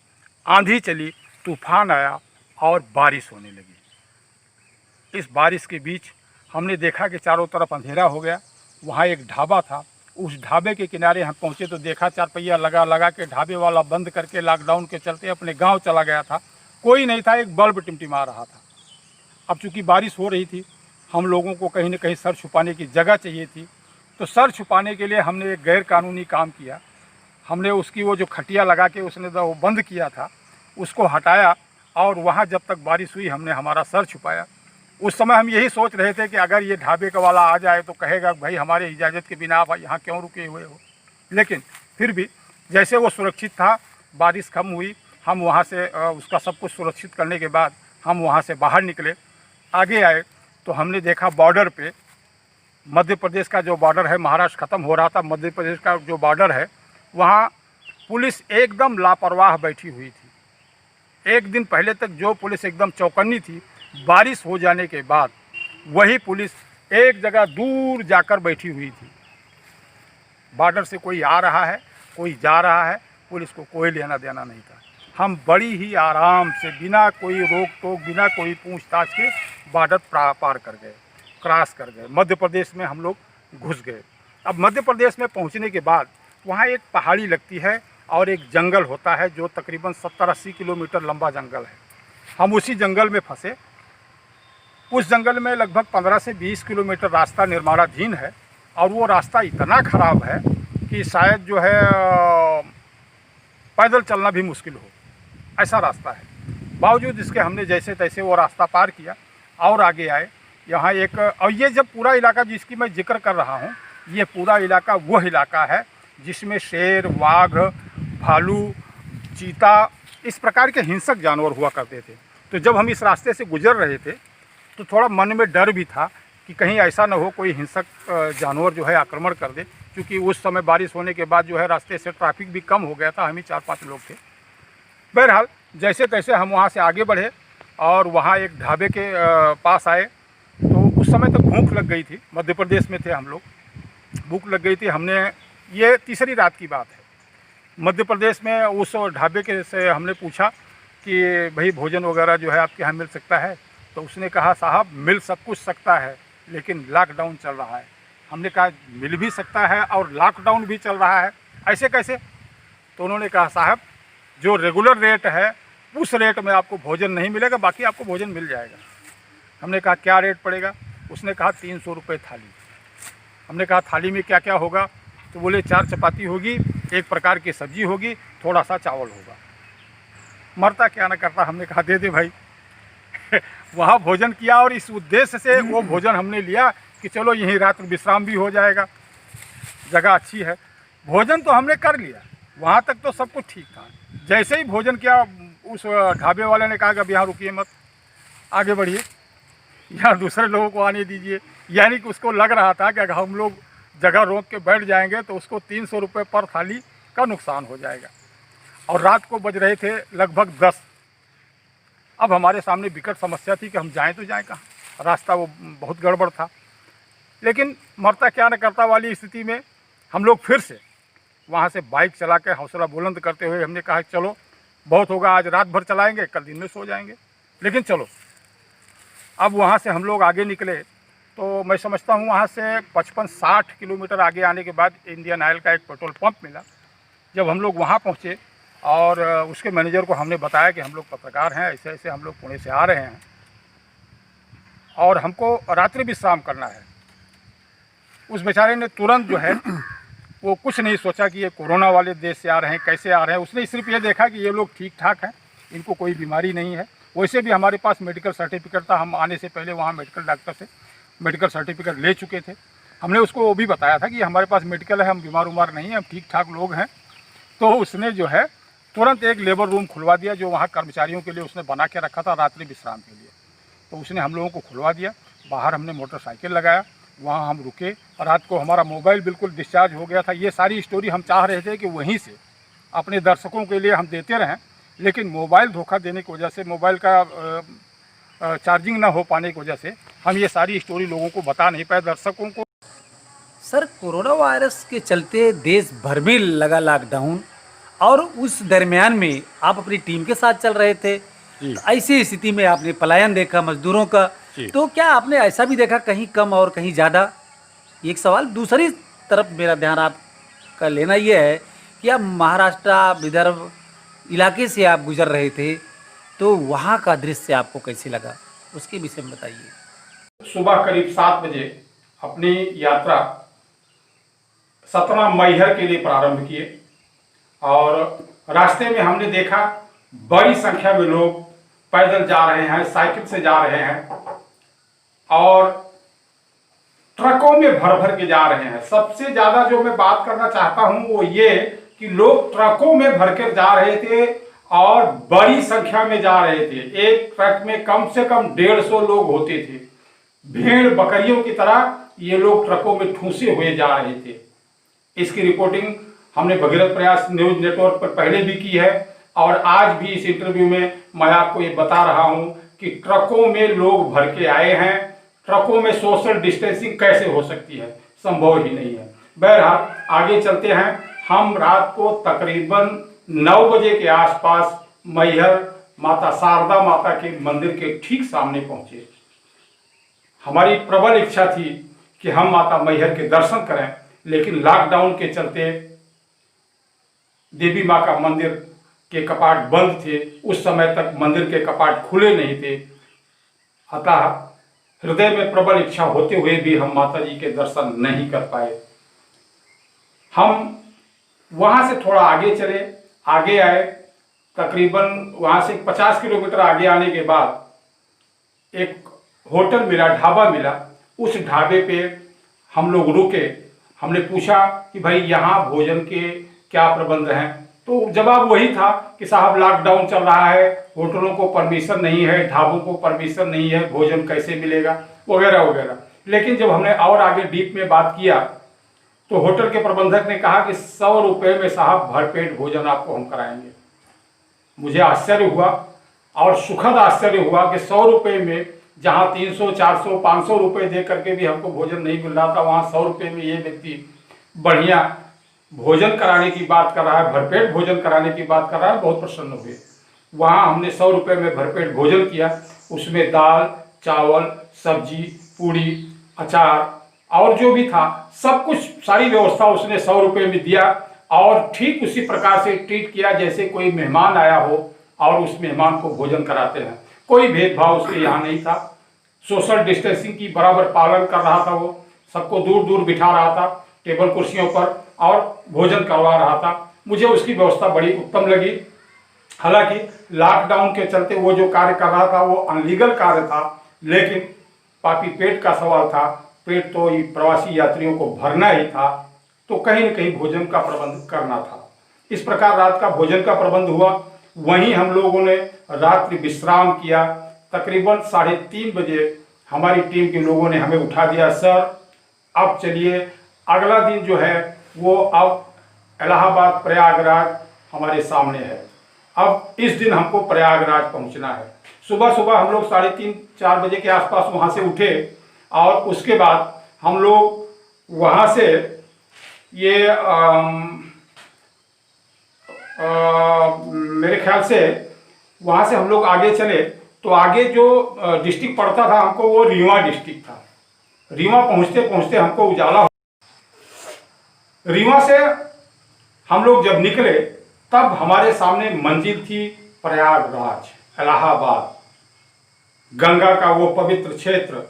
आंधी चली, तूफान आया और बारिश होने लगी। इस बारिश के बीच हमने देखा कि चारों तरफ अंधेरा हो गया। वहाँ एक ढाबा था, उस ढाबे के किनारे हम पहुँचे तो देखा चारपहिया लगा के ढाबे वाला बंद करके लॉकडाउन के चलते अपने गांव चला गया था। कोई नहीं था, एक बल्ब टिमटिमा रहा था। अब चूँकि बारिश हो रही थी, हम लोगों को कहीं न कहीं सर छुपाने की जगह चाहिए थी, तो सर छुपाने के लिए हमने एक गैर कानूनी काम किया। हमने उसकी वो जो खटिया लगा के उसने वो बंद किया था, उसको हटाया, और वहाँ जब तक बारिश हुई हमने हमारा सर छुपाया। उस समय हम यही सोच रहे थे कि अगर ये ढाबे का वाला आ जाए तो कहेगा भाई हमारे इजाज़त के बिना आप यहाँ क्यों रुके हुए हो। लेकिन फिर भी जैसे वो सुरक्षित था, बारिश कम हुई, हम वहाँ से उसका सब कुछ सुरक्षित करने के बाद हम वहाँ से बाहर निकले। आगे आए तो हमने देखा बॉर्डर पे, मध्य प्रदेश का जो बॉर्डर है, महाराष्ट्र ख़त्म हो रहा था, मध्य प्रदेश का जो बॉर्डर है, वहाँ पुलिस एकदम लापरवाह बैठी हुई थी। एक दिन पहले तक जो पुलिस एकदम चौकन्नी थी, बारिश हो जाने के बाद वही पुलिस एक जगह दूर जाकर बैठी हुई थी। बॉर्डर से कोई आ रहा है, कोई जा रहा है, पुलिस को कोई लेना देना नहीं था। हम बड़ी ही आराम से, बिना कोई रोक टोक, बिना कोई पूछताछ के बॉर्डर पार कर गए, क्रॉस कर गए। मध्य प्रदेश में हम लोग घुस गए। अब मध्य प्रदेश में पहुंचने के बाद वहाँ एक पहाड़ी लगती है और एक जंगल होता है जो तकरीबन 70-80 किलोमीटर लंबा जंगल है। हम उसी जंगल में फंसे। उस जंगल में लगभग 15 से 20 किलोमीटर रास्ता निर्माणाधीन है, और वो रास्ता इतना ख़राब है कि शायद जो है पैदल चलना भी मुश्किल हो, ऐसा रास्ता है। बावजूद इसके हमने जैसे तैसे वो रास्ता पार किया और आगे आए। यहाँ एक, और ये जब पूरा इलाका जिसकी मैं जिक्र कर रहा हूँ, ये पूरा इलाका वह इलाका है जिसमें शेर, वाघ, भालू, चीता, इस प्रकार के हिंसक जानवर हुआ करते थे। तो जब हम इस रास्ते से गुजर रहे थे तो थोड़ा मन में डर भी था कि कहीं ऐसा ना हो कोई हिंसक जानवर जो है आक्रमण कर दे, क्योंकि उस समय बारिश होने के बाद जो है रास्ते से ट्रैफिक भी कम हो गया था, हम ही 4-5 लोग थे। बहरहाल जैसे तैसे हम वहाँ से आगे बढ़े और वहाँ एक ढाबे के पास आए। तो उस समय तक भूख लग गई थी, मध्य प्रदेश में थे हम लोग, भूख लग गई थी। हमने, ये तीसरी रात की बात है, मध्य प्रदेश में उस ढाबे के से हमने पूछा कि भाई भोजन वगैरह जो है आपके यहाँ मिल सकता है? तो उसने कहा साहब मिल सब कुछ सकता है, लेकिन लॉकडाउन चल रहा है। हमने कहा मिल भी सकता है और लॉकडाउन भी चल रहा है, ऐसे कैसे? तो उन्होंने कहा साहब जो रेगुलर रेट है उस रेट में आपको भोजन नहीं मिलेगा, बाकी आपको भोजन मिल जाएगा। हमने कहा क्या रेट पड़ेगा? उसने कहा 300 रुपये थाली। हमने कहा थाली में क्या क्या होगा? तो बोले 4 चपाती होगी, 1 प्रकार की सब्जी होगी, थोड़ा सा चावल होगा। मरता क्या ना करता, हमने कहा दे दे भाई। वहाँ भोजन किया और इस उद्देश्य से वो भोजन हमने लिया कि चलो यहीं रात विश्राम भी हो जाएगा, जगह अच्छी है। भोजन तो हमने कर लिया, वहाँ तक तो सब कुछ ठीक था। जैसे ही भोजन किया, उस ढाबे वाले ने कहा कि अब यहाँ रुकिए मत, आगे बढ़िए, यहाँ दूसरे लोगों को आने दीजिए। यानी कि उसको लग रहा था कि अगर हम लोग जगह रोक के बैठ जाएंगे तो उसको 300 रुपये पर थाली का नुकसान हो जाएगा। और रात को बज रहे थे लगभग 10। अब हमारे सामने विकट समस्या थी कि हम जाएं तो जाएं कहाँ, रास्ता वो बहुत गड़बड़ था। लेकिन मरता क्या न करता वाली स्थिति में हम लोग फिर से वहाँ से बाइक चला के हौसला बुलंद करते हुए हमने कहा चलो बहुत होगा, आज रात भर चलाएंगे, कल दिन में सो जाएंगे, लेकिन चलो। अब वहाँ से हम लोग आगे निकले तो मैं समझता हूँ वहाँ से 55-60 किलोमीटर आगे आने के बाद इंडियन ऑयल का एक पेट्रोल पंप मिला। जब हम लोग वहाँ पहुँचे और उसके मैनेजर को हमने बताया कि हम लोग पत्रकार हैं, ऐसे ऐसे हम लोग पुणे से आ रहे हैं और हमको रात्रि विश्राम करना है। उस बेचारे ने तुरंत जो है वो कुछ नहीं सोचा कि ये कोरोना वाले देश से आ रहे हैं, कैसे आ रहे हैं। उसने सिर्फ ये देखा कि ये लोग ठीक ठाक हैं, इनको कोई बीमारी नहीं है। वैसे भी हमारे पास मेडिकल सर्टिफिकेट था, हम आने से पहले वहाँ मेडिकल डॉक्टर से मेडिकल सर्टिफिकेट ले चुके थे। हमने उसको वो भी बताया था कि हमारे पास मेडिकल है, हम बीमार उमार नहीं हैं, हम ठीक ठाक लोग हैं। तो उसने जो है तुरंत एक लेबर रूम खुलवा दिया जो वहाँ कर्मचारियों के लिए उसने बना के रखा था रात्रि विश्राम के लिए। तो उसने हम लोगों को खुलवा दिया। बाहर हमने मोटरसाइकिल लगाया, वहाँ हम रुके। रात को हमारा मोबाइल बिल्कुल डिस्चार्ज हो गया था। ये सारी स्टोरी हम चाह रहे थे कि वहीं से अपने दर्शकों के लिए हम देते रहें, लेकिन मोबाइल धोखा देने की वजह से, मोबाइल का चार्जिंग ना हो पाने की वजह से हम ये सारी स्टोरी लोगों को बता नहीं पाए, दर्शकों को। सर, कोरोना वायरस के चलते देश भर में लगा लॉकडाउन और उस दरमियान में आप अपनी टीम के साथ चल रहे थे। ऐसी स्थिति में आपने पलायन देखा मजदूरों का, तो क्या आपने ऐसा भी देखा कहीं कम और कहीं ज़्यादा? एक सवाल। दूसरी तरफ मेरा ध्यान आपका लेना ये है कि आप महाराष्ट्र विदर्भ इलाके से आप गुजर रहे थे, तो वहाँ का दृश्य आपको कैसे लगा, उसके विषय में बताइए। सुबह करीब 7 बजे अपनी यात्रा सतना मैहर के लिए प्रारंभ किए और रास्ते में हमने देखा बड़ी संख्या में लोग पैदल जा रहे हैं, साइकिल से जा रहे हैं और ट्रकों में भर भर के जा रहे हैं। सबसे ज्यादा जो मैं बात करना चाहता हूं वो ये कि लोग ट्रकों में भर कर जा रहे थे और बड़ी संख्या में जा रहे थे। एक ट्रक में कम से कम 150 लोग होते थे। भेड़ बकरियों की तरह ये लोग ट्रकों में ठूसे हुए जा रहे थे। इसकी रिपोर्टिंग हमने भगीरथ प्रयास न्यूज नेटवर्क पर पहले भी की है और आज भी इस इंटरव्यू में मैं आपको ये बता रहा हूं कि ट्रकों में लोग भर के आए हैं। ट्रकों में सोशल डिस्टेंसिंग कैसे हो सकती है? संभव ही नहीं है। बहरहाल आगे चलते हैं। हम रात को तकरीबन 9 बजे के आसपास मैहर माता शारदा माता के मंदिर के ठीक सामने पहुंचे। हमारी प्रबल इच्छा थी कि हम माता मैहर के दर्शन करें, लेकिन लॉकडाउन के चलते देवी माँ का मंदिर के कपाट बंद थे। उस समय तक मंदिर के कपाट खुले नहीं थे। अतः हृदय में प्रबल इच्छा होते हुए भी हम माता जी के दर्शन नहीं कर पाए। हम वहां से थोड़ा आगे चले, आगे आए। तकरीबन वहां से 50 किलोमीटर आगे आने के बाद एक होटल मिला, ढाबा मिला। उस ढाबे पे हम लोग रुके। हमने पूछा कि भाई यहाँ भोजन के क्या प्रबंध हैं? तो जवाब वही था कि साहब लॉकडाउन चल रहा है, होटलों को परमिशन नहीं है, ढाबों को परमिशन नहीं है, भोजन कैसे मिलेगा, वगैरह वगैरह। लेकिन जब हमने और आगे डीप में बात किया तो होटल के प्रबंधक ने कहा कि 100 रुपये में साहब भरपेट भोजन आपको हम कराएंगे। मुझे आश्चर्य हुआ और सुखद आश्चर्य हुआ कि 100 रुपये में, जहाँ 300, 400, 500 रुपये दे करके भी हमको भोजन नहीं मिल रहा था, वहाँ 100 रुपये में ये व्यक्ति बढ़िया भोजन कराने की बात कर रहा है, भरपेट भोजन कराने की बात कर रहा है। बहुत प्रसन्न हुए। वहाँ हमने 100 रुपये में भरपेट भोजन किया। उसमें दाल, चावल, सब्जी, पूड़ी, अचार और जो भी था सब कुछ, सारी व्यवस्था उसने 100 रुपये में दिया और ठीक उसी प्रकार से ट्रीट किया जैसे कोई मेहमान आया हो और उस मेहमान को भोजन कराते हैं। कोई भेदभाव उसके यहाँ नहीं था। सोशल डिस्टेंसिंग की बराबर पालन कर रहा था। वो सबको दूर दूर बिठा रहा था टेबल कुर्सियों पर और भोजन करवा रहा था। मुझे उसकी व्यवस्था बड़ी उत्तम लगी। हालांकि लॉकडाउन के चलते वो जो कार्य कर रहा था वो अनलीगल कार्य था, लेकिन पापी पेट का सवाल था। पेट तो प्रवासी यात्रियों को भरना ही था, तो कहीं न कहीं भोजन का प्रबंध करना था। इस प्रकार रात का भोजन का प्रबंध हुआ। वहीं हम लोगों ने रात्रि विश्राम किया। तकरीबन 3:30 बजे हमारी टीम के लोगों ने हमें उठा दिया। सर अब चलिए, अगला दिन जो है वो अब इलाहाबाद प्रयागराज हमारे सामने है। अब इस दिन हमको प्रयागराज पहुंचना है। सुबह सुबह हम लोग 3:30-4 बजे के आसपास वहां से उठे और उसके बाद हम लोग वहाँ से ये मेरे ख्याल से वहाँ से हम लोग आगे चले तो आगे जो डिस्ट्रिक्ट पड़ता था हमको, वो रीवा डिस्ट्रिक्ट था। रीवा पहुँचते पहुँचते हमको उजाला, रीवा से हम लोग जब निकले तब हमारे सामने मंजिल थी प्रयागराज, इलाहाबाद, गंगा का वो पवित्र क्षेत्र,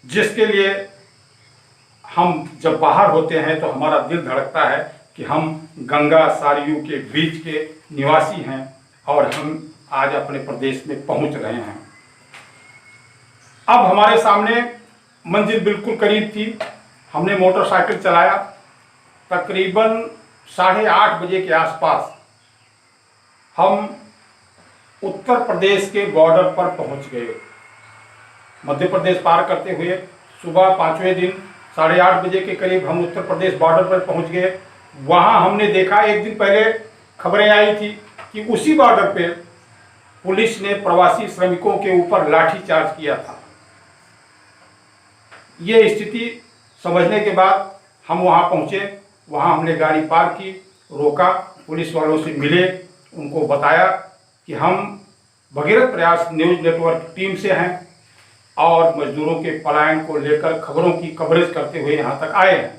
जिसके लिए हम जब बाहर होते हैं तो हमारा दिल धड़कता है कि हम गंगा सरयू के बीच के निवासी हैं और हम आज अपने प्रदेश में पहुंच रहे हैं। अब हमारे सामने मंजिल बिल्कुल करीब थी। हमने मोटरसाइकिल चलाया, तकरीबन 8:30 बजे के आसपास हम उत्तर प्रदेश के बॉर्डर पर पहुंच गए। मध्य प्रदेश पार करते हुए सुबह 5वें दिन 8:30 बजे के करीब हम उत्तर प्रदेश बॉर्डर पर पहुंच गए। वहां हमने देखा, एक दिन पहले खबरें आई थी कि उसी बॉर्डर पे पुलिस ने प्रवासी श्रमिकों के ऊपर लाठीचार्ज किया था। ये स्थिति समझने के बाद हम वहां पहुंचे। वहां हमने गाड़ी पार्क की, रोका, पुलिस वालों से मिले, उनको बताया कि हम भगीरथ प्रयास न्यूज नेटवर्क टीम से हैं और मजदूरों के पलायन को लेकर खबरों की कवरेज करते हुए यहाँ तक आए हैं।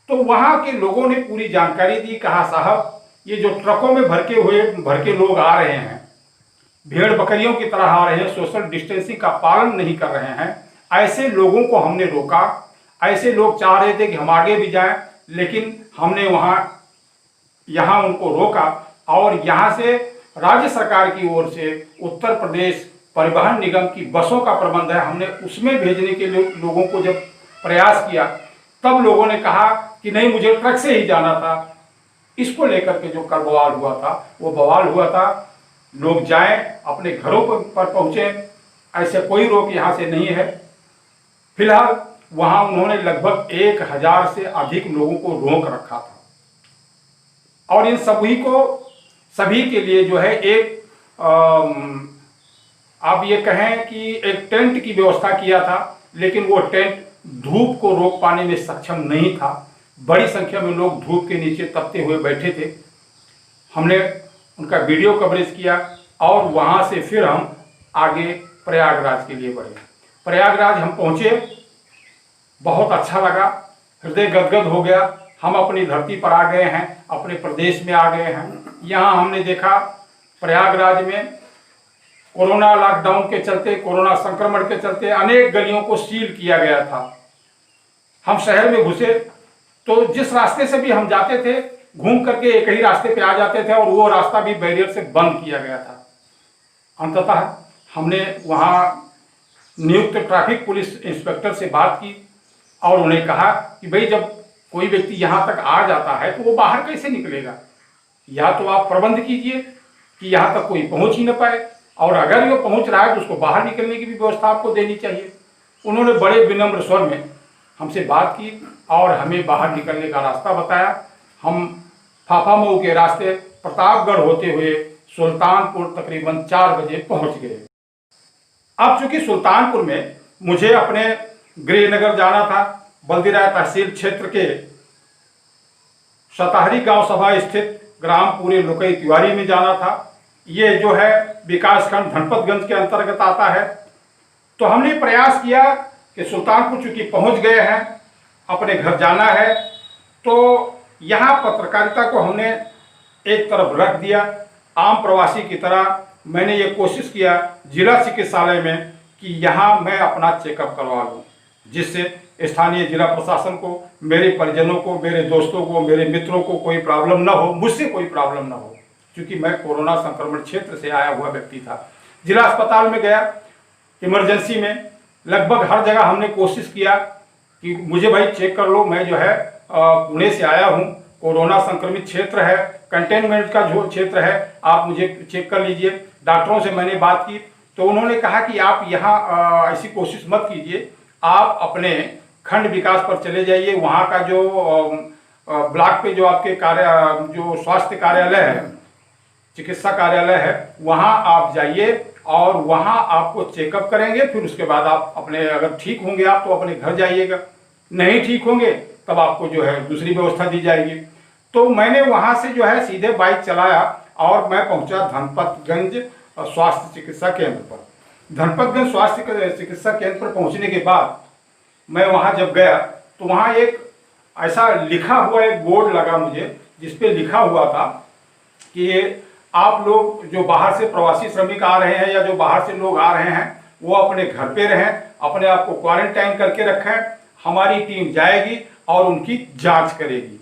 तो वहाँ के लोगों ने पूरी जानकारी दी। कहा, साहब, ये जो ट्रकों में भर के लोग आ रहे हैं, भेड़ बकरियों की तरह आ रहे हैं, सोशल डिस्टेंसिंग का पालन नहीं कर रहे हैं, ऐसे लोगों को हमने रोका। ऐसे लोग चाह रहे थे कि हम आगे भी जाएं, लेकिन हमने यहाँ उनको रोका और यहाँ से राज्य सरकार की ओर से उत्तर प्रदेश परिवहन निगम की बसों का प्रबंध है, हमने उसमें भेजने के लिए लोगों को जब प्रयास किया, तब लोगों ने कहा कि नहीं, मुझे ट्रक से ही जाना था। इसको लेकर के जो कल बवाल हुआ था, वो बवाल हुआ था। लोग जाएं, अपने घरों पर पहुंचे, ऐसे कोई रोक यहाँ से नहीं है। फिलहाल वहां उन्होंने लगभग 1000 से अधिक लोगों को रोक रखा था और इन सभी के लिए जो है एक आप ये कहें कि एक टेंट की व्यवस्था किया था, लेकिन वो टेंट धूप को रोक पाने में सक्षम नहीं था। बड़ी संख्या में लोग धूप के नीचे तपते हुए बैठे थे। हमने उनका वीडियो कवरेज किया और वहाँ से फिर हम आगे प्रयागराज के लिए बढ़े। प्रयागराज हम पहुँचे, बहुत अच्छा लगा, हृदय गदगद हो गया। हम अपनी धरती पर आ गए हैं, अपने प्रदेश में आ गए हैं। यहाँ हमने देखा प्रयागराज में कोरोना लॉकडाउन के चलते, कोरोना संक्रमण के चलते अनेक गलियों को सील किया गया था। हम शहर में घुसे तो जिस रास्ते से भी हम जाते थे, घूम करके एक ही रास्ते पे आ जाते थे और वो रास्ता भी बैरियर से बंद किया गया था। अंततः हमने वहाँ नियुक्त ट्रैफिक पुलिस इंस्पेक्टर से बात की और उन्हें कहा कि भाई, जब कोई व्यक्ति यहाँ तक आ जाता है तो वो बाहर कैसे निकलेगा? या तो आप प्रबंध कीजिए कि यहाँ तक कोई पहुँच ही न पाए, और अगर वो पहुँच रहा है तो उसको बाहर निकलने की भी व्यवस्था आपको देनी चाहिए। उन्होंने बड़े विनम्र स्वर में हमसे बात की और हमें बाहर निकलने का रास्ता बताया। हम फाफामऊ के रास्ते प्रतापगढ़ होते हुए सुल्तानपुर तकरीबन 4 बजे पहुँच गए। अब चूंकि सुल्तानपुर में मुझे अपने गृहनगर जाना था, बल्दिराय तहसील क्षेत्र के सताहरी गांव सभा स्थित ग्राम पूरे लुकई तिवारी में जाना था। ये जो है विकासखंड धनपतगंज के अंतर्गत आता है। तो हमने प्रयास किया कि सुल्तानपुर चूंकि पहुंच गए हैं, अपने घर जाना है, तो यहाँ पत्रकारिता को हमने एक तरफ रख दिया। आम प्रवासी की तरह मैंने ये कोशिश किया जिला चिकित्सालय में कि यहाँ मैं अपना चेकअप करवा लूँ, जिससे स्थानीय जिला प्रशासन को, मेरे परिजनों को, मेरे दोस्तों को, मेरे मित्रों को कोई प्रॉब्लम ना हो, मुझसे कोई प्रॉब्लम ना हो, क्योंकि मैं कोरोना संक्रमण क्षेत्र से आया हुआ व्यक्ति था। जिला अस्पताल में गया, इमरजेंसी में लगभग हर जगह हमने कोशिश किया कि मुझे भाई चेक कर लो, मैं जो है पुणे से आया हूँ, कोरोना संक्रमित क्षेत्र है, कंटेनमेंट का जो क्षेत्र है, आप मुझे चेक कर लीजिए। डॉक्टरों से मैंने बात की तो उन्होंने कहा कि आप यहाँ ऐसी कोशिश मत कीजिए, आप अपने खंड विकास पर चले जाइए। वहाँ का जो ब्लॉक पे जो आपके जो स्वास्थ्य कार्यालय है, चिकित्सा कार्यालय है, वहाँ आप जाइए और वहाँ आपको चेकअप करेंगे। फिर उसके बाद आप अपने, अगर ठीक होंगे आप तो अपने घर जाइएगा, नहीं ठीक होंगे तब आपको जो है दूसरी व्यवस्था दी जाएगी। तो मैंने वहाँ से जो है सीधे बाइक चलाया और मैं पहुँचा धनपतगंज स्वास्थ्य चिकित्सा केंद्र पर। धनपतगंज स्वास्थ्य चिकित्सा केंद्र पर पहुँचने के बाद मैं वहाँ जब गया तो वहाँ एक ऐसा लिखा हुआ एक बोर्ड लगा मुझे, जिसपे लिखा हुआ था कि आप लोग जो बाहर से प्रवासी श्रमिक आ रहे हैं या जो बाहर से लोग आ रहे हैं वो अपने घर पे रहें, अपने आप को क्वारंटाइन करके रखें, हमारी टीम जाएगी और उनकी जांच करेगी।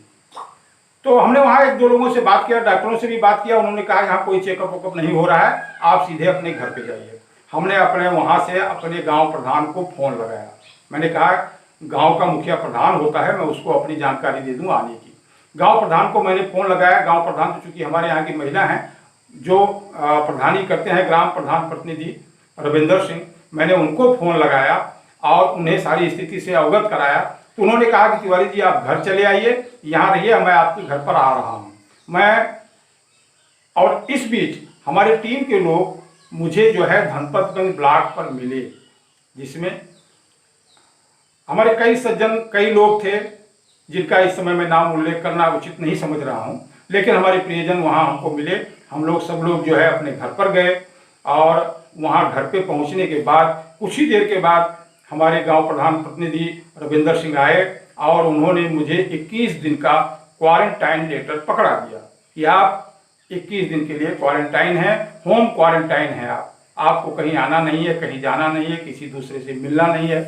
तो हमने वहाँ एक दो लोगों से बात किया, डॉक्टरों से भी बात किया, उन्होंने कहा यहाँ कोई चेकअप वेकअप नहीं हो रहा है, आप सीधे अपने घर पे जाइए। हमने अपने वहाँ से अपने गाँव प्रधान को फोन लगाया। मैंने कहा गांव का मुखिया प्रधान होता है, मैं उसको अपनी जानकारी दे दूं आने की। गांव प्रधान को मैंने फोन लगाया। गांव प्रधान तो चूंकि हमारे यहाँ की महिला हैं जो प्रधानी करते हैं, ग्राम प्रधान प्रतिनिधि रविंदर सिंह, मैंने उनको फोन लगाया और उन्हें सारी स्थिति से अवगत कराया। तो उन्होंने कहा कि तिवारी जी आप घर चले आइए, यहाँ रहिए, मैं आपके घर पर आ रहा हूँ मैं। और इस बीच हमारी टीम के लोग मुझे जो है धनपतगंज ब्लॉक पर मिले, जिसमें हमारे कई सज्जन, कई लोग थे जिनका इस समय मैं नाम उल्लेख करना उचित नहीं समझ रहा हूं, लेकिन हमारे प्रियजन वहां हमको मिले। हम लोग सब लोग जो है अपने घर पर गए और वहां घर पे पहुंचने के बाद कुछ ही देर के बाद हमारे गांव प्रधान प्रतिनिधि रविंदर सिंह आए और उन्होंने मुझे 21 दिन का क्वारंटाइन लेटर पकड़ा दिया कि आप 21 दिन के लिए क्वारंटाइन है, होम क्वारंटाइन है, आपको कहीं आना नहीं है, कहीं जाना नहीं है, किसी दूसरे से मिलना नहीं है।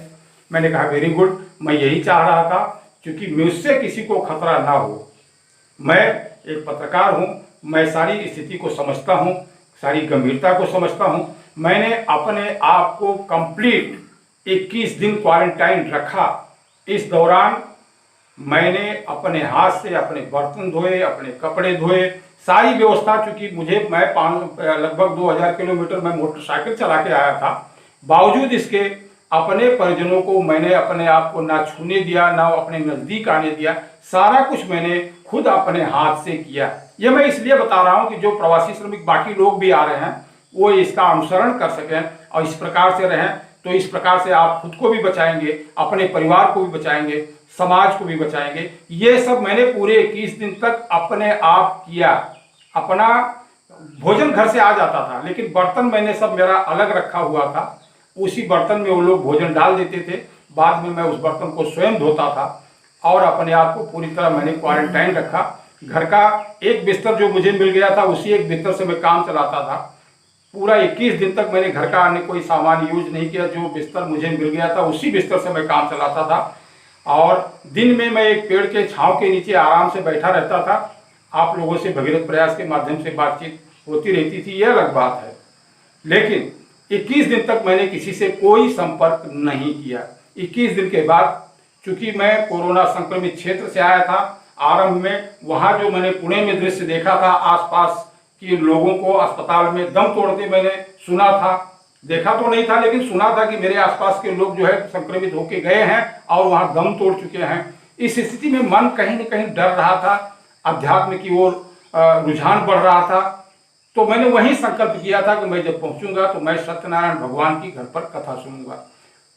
मैंने कहा वेरी गुड, मैं यही चाह रहा था, क्योंकि मुझसे किसी को खतरा ना हो। मैं एक पत्रकार हूं, मैं सारी स्थिति को समझता हूं, सारी गंभीरता को समझता हूं। मैंने अपने आप को कंप्लीट 21 दिन क्वारंटाइन रखा। इस दौरान मैंने अपने हाथ से अपने बर्तन धोए, अपने कपड़े धोए, सारी व्यवस्था, चूंकि मैं लगभग 2000 किलोमीटर मैं मोटरसाइकिल चला के आया था, बावजूद इसके अपने परिजनों को मैंने अपने आप को ना छूने दिया, ना अपने नज़दीक आने दिया। सारा कुछ मैंने खुद अपने हाथ से किया। ये मैं इसलिए बता रहा हूँ कि जो प्रवासी श्रमिक बाकी लोग भी आ रहे हैं वो इसका अनुसरण कर सकें और इस प्रकार से रहें। तो इस प्रकार से आप खुद को भी बचाएंगे, अपने परिवार को भी बचाएंगे, समाज को भी बचाएंगे। ये सब मैंने पूरे 21 दिन तक अपने आप किया। अपना भोजन घर से आ जाता था, लेकिन बर्तन मैंने सब मेरा अलग रखा हुआ था। उसी बर्तन में वो लोग भोजन डाल देते थे, बाद में मैं उस बर्तन को स्वयं धोता था और अपने आप को पूरी तरह मैंने क्वारंटाइन रखा। घर का एक बिस्तर जो मुझे मिल गया था, उसी एक बिस्तर से मैं काम चलाता था। पूरा 21 दिन तक मैंने घर का अन्य कोई सामान यूज नहीं किया। जो बिस्तर मुझे मिल गया था उसी बिस्तर से मैं काम चलाता था और दिन में मैं एक पेड़ के छांव के नीचे आराम से बैठा रहता था। आप लोगों से भगीरथ प्रयास के माध्यम से बातचीत होती रहती थी, यह अलग बात है, लेकिन 21 दिन तक मैंने किसी से कोई संपर्क नहीं किया। 21 दिन के बाद चूंकि मैं कोरोना संक्रमित क्षेत्र से आया था, आरंभ में वहां जो मैंने पुणे में दृश्य देखा था, आसपास के लोगों को अस्पताल में दम तोड़ते मैंने सुना था, देखा तो नहीं था लेकिन सुना था कि मेरे आसपास के लोग जो है संक्रमित होके गए हैं और वहां दम तोड़ चुके हैं। इस स्थिति में मन कहीं न कहीं डर रहा था, अध्यात्म की ओर रुझान बढ़ रहा था। तो मैंने वही संकल्प किया था कि मैं जब पहुंचूंगा तो मैं सत्यनारायण भगवान की घर पर कथा सुनूंगा।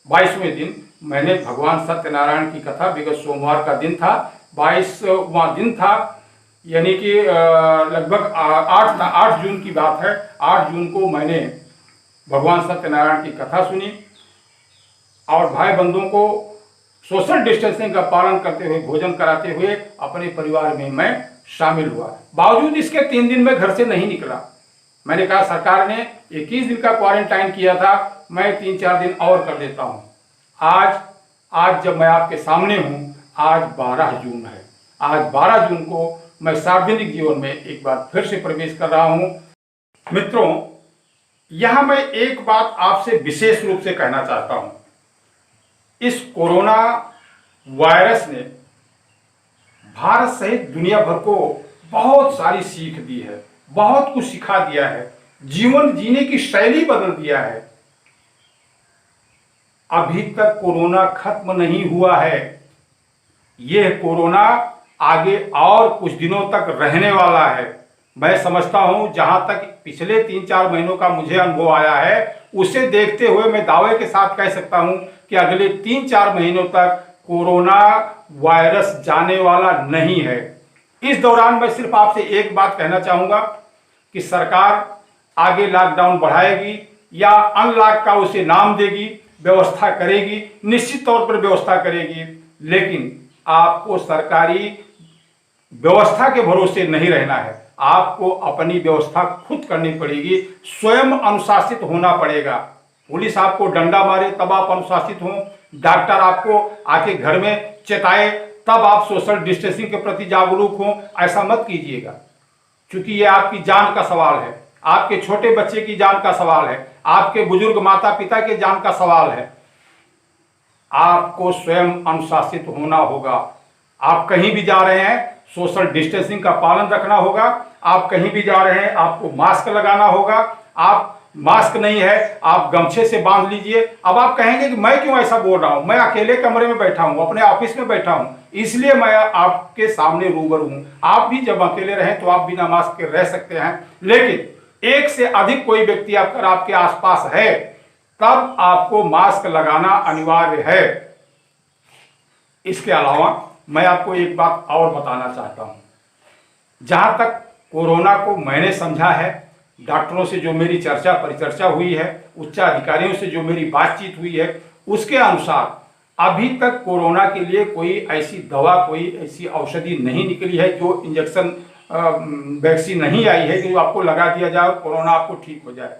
22वें दिन मैंने भगवान सत्यनारायण की कथा, विगत सोमवार का दिन था, 22वां दिन था, यानी कि लगभग 8 जून की बात है। 8 जून को मैंने भगवान सत्यनारायण की कथा सुनी और भाई बंधुओं को सोशल डिस्टेंसिंग का पालन करते हुए, भोजन कराते हुए अपने परिवार में मैं शामिल हुआ। बावजूद इसके 3 दिन में घर से नहीं निकला। मैंने कहा सरकार ने 21 दिन का क्वारंटाइन किया था, मैं 3-4 दिन और कर देता हूं। आज जब मैं आपके सामने हूं, आज 12 जून है। आज 12 जून को मैं सार्वजनिक जीवन में एक बार फिर से प्रवेश कर रहा हूं। मित्रों, यहां मैं एक बात आपसे विशेष रूप से कहना चाहता हूं। इस कोरोना वायरस ने भारत सहित दुनिया भर को बहुत सारी सीख दी है, बहुत कुछ सिखा दिया है, जीवन जीने की शैली बदल दिया है। अभी तक कोरोना खत्म नहीं हुआ है। यह कोरोना आगे और कुछ दिनों तक रहने वाला है। मैं समझता हूं, जहां तक पिछले 3-4 महीनों का मुझे अनुभव आया है, उसे देखते हुए मैं दावे के साथ कह सकता हूं कि अगले 3-4 महीनों तक कोरोना वायरस जाने वाला नहीं है। इस दौरान मैं सिर्फ आपसे एक बात कहना चाहूंगा कि सरकार आगे लॉकडाउन बढ़ाएगी या अनलॉक का उसे नाम देगी, व्यवस्था करेगी, निश्चित तौर पर व्यवस्था करेगी, लेकिन आपको सरकारी व्यवस्था के भरोसे नहीं रहना है। आपको अपनी व्यवस्था खुद करनी पड़ेगी, स्वयं अनुशासित होना पड़ेगा। पुलिस आपको डंडा मारे तब आप अनुशासित हों, डॉक्टर आपको आके घर में चेताए तब आप सोशल डिस्टेंसिंग के प्रति जागरूक हों, ऐसा मत कीजिएगा, क्योंकि ये आपकी जान का सवाल है, आपके छोटे बच्चे की जान का सवाल है, आपके बुजुर्ग माता पिता के जान का सवाल है। आपको स्वयं अनुशासित होना होगा। आप कहीं भी जा रहे हैं, सोशल डिस्टेंसिंग का पालन रखना होगा। आप कहीं भी जा रहे हैं, आपको मास्क लगाना होगा। आप मास्क नहीं है, आप गमछे से बांध लीजिए। अब आप कहेंगे कि मैं क्यों ऐसा बोल रहा हूं, मैं अकेले कमरे में बैठा हूं, अपने ऑफिस में बैठा हूं, इसलिए मैं आपके सामने रूबरू हूं। आप भी जब अकेले रहें तो आप बिना मास्क के रह सकते हैं, लेकिन एक से अधिक कोई व्यक्ति अगर आपके आसपास है तब आपको मास्क लगाना अनिवार्य है। इसके अलावा मैं आपको एक बात और बताना चाहता हूं। जहां तक कोरोना को मैंने समझा है, डॉक्टरों से जो मेरी चर्चा परिचर्चा हुई है, उच्च अधिकारियों से जो मेरी बातचीत हुई है, उसके अनुसार अभी तक कोरोना के लिए कोई ऐसी दवा, कोई ऐसी औषधि नहीं निकली है, जो इंजेक्शन वैक्सीन नहीं आई है कि जो आपको लगा दिया जाए और कोरोना आपको ठीक हो जाए।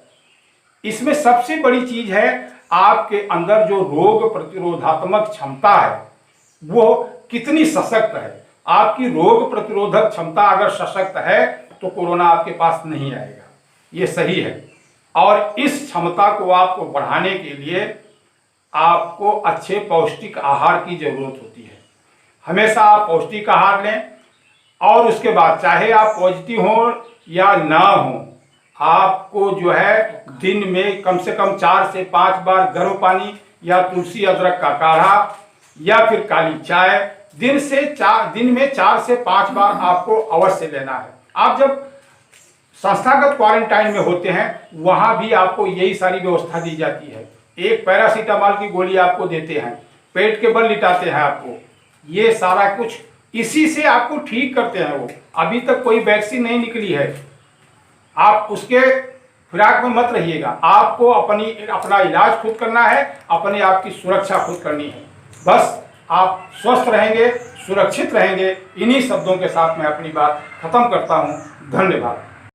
इसमें सबसे बड़ी चीज है आपके अंदर जो रोग प्रतिरोधात्मक क्षमता है वो कितनी सशक्त है। आपकी रोग प्रतिरोधक क्षमता अगर सशक्त है तो कोरोना आपके पास नहीं आएगा, ये सही है। और इस क्षमता को आपको बढ़ाने के लिए आपको अच्छे पौष्टिक आहार की जरूरत होती है। हमेशा आप पौष्टिक आहार लें और उसके बाद चाहे आप पॉजिटिव हो या ना हो, आपको जो है दिन में कम से कम 4 से 5 बार गर्म पानी या तुलसी अदरक का काढ़ा या फिर काली चाय दिन में 4 से 5 बार आपको अवश्य लेना है। आप जब संस्थागत क्वारंटाइन में होते हैं वहां भी आपको यही सारी व्यवस्था दी जाती है। एक पैरासीटामॉल की गोली आपको देते हैं, पेट के बल लिटाते हैं आपको, ये सारा कुछ इसी से आपको ठीक करते हैं। वो अभी तक कोई वैक्सीन नहीं निकली है, आप उसके फिराक में मत रहिएगा। आपको अपना इलाज खुद करना है, अपने आप की सुरक्षा खुद करनी है। बस आप स्वस्थ रहेंगे, सुरक्षित रहेंगे। इन्हीं शब्दों के साथ मैं अपनी बात खत्म करता हूं। धन्यवाद।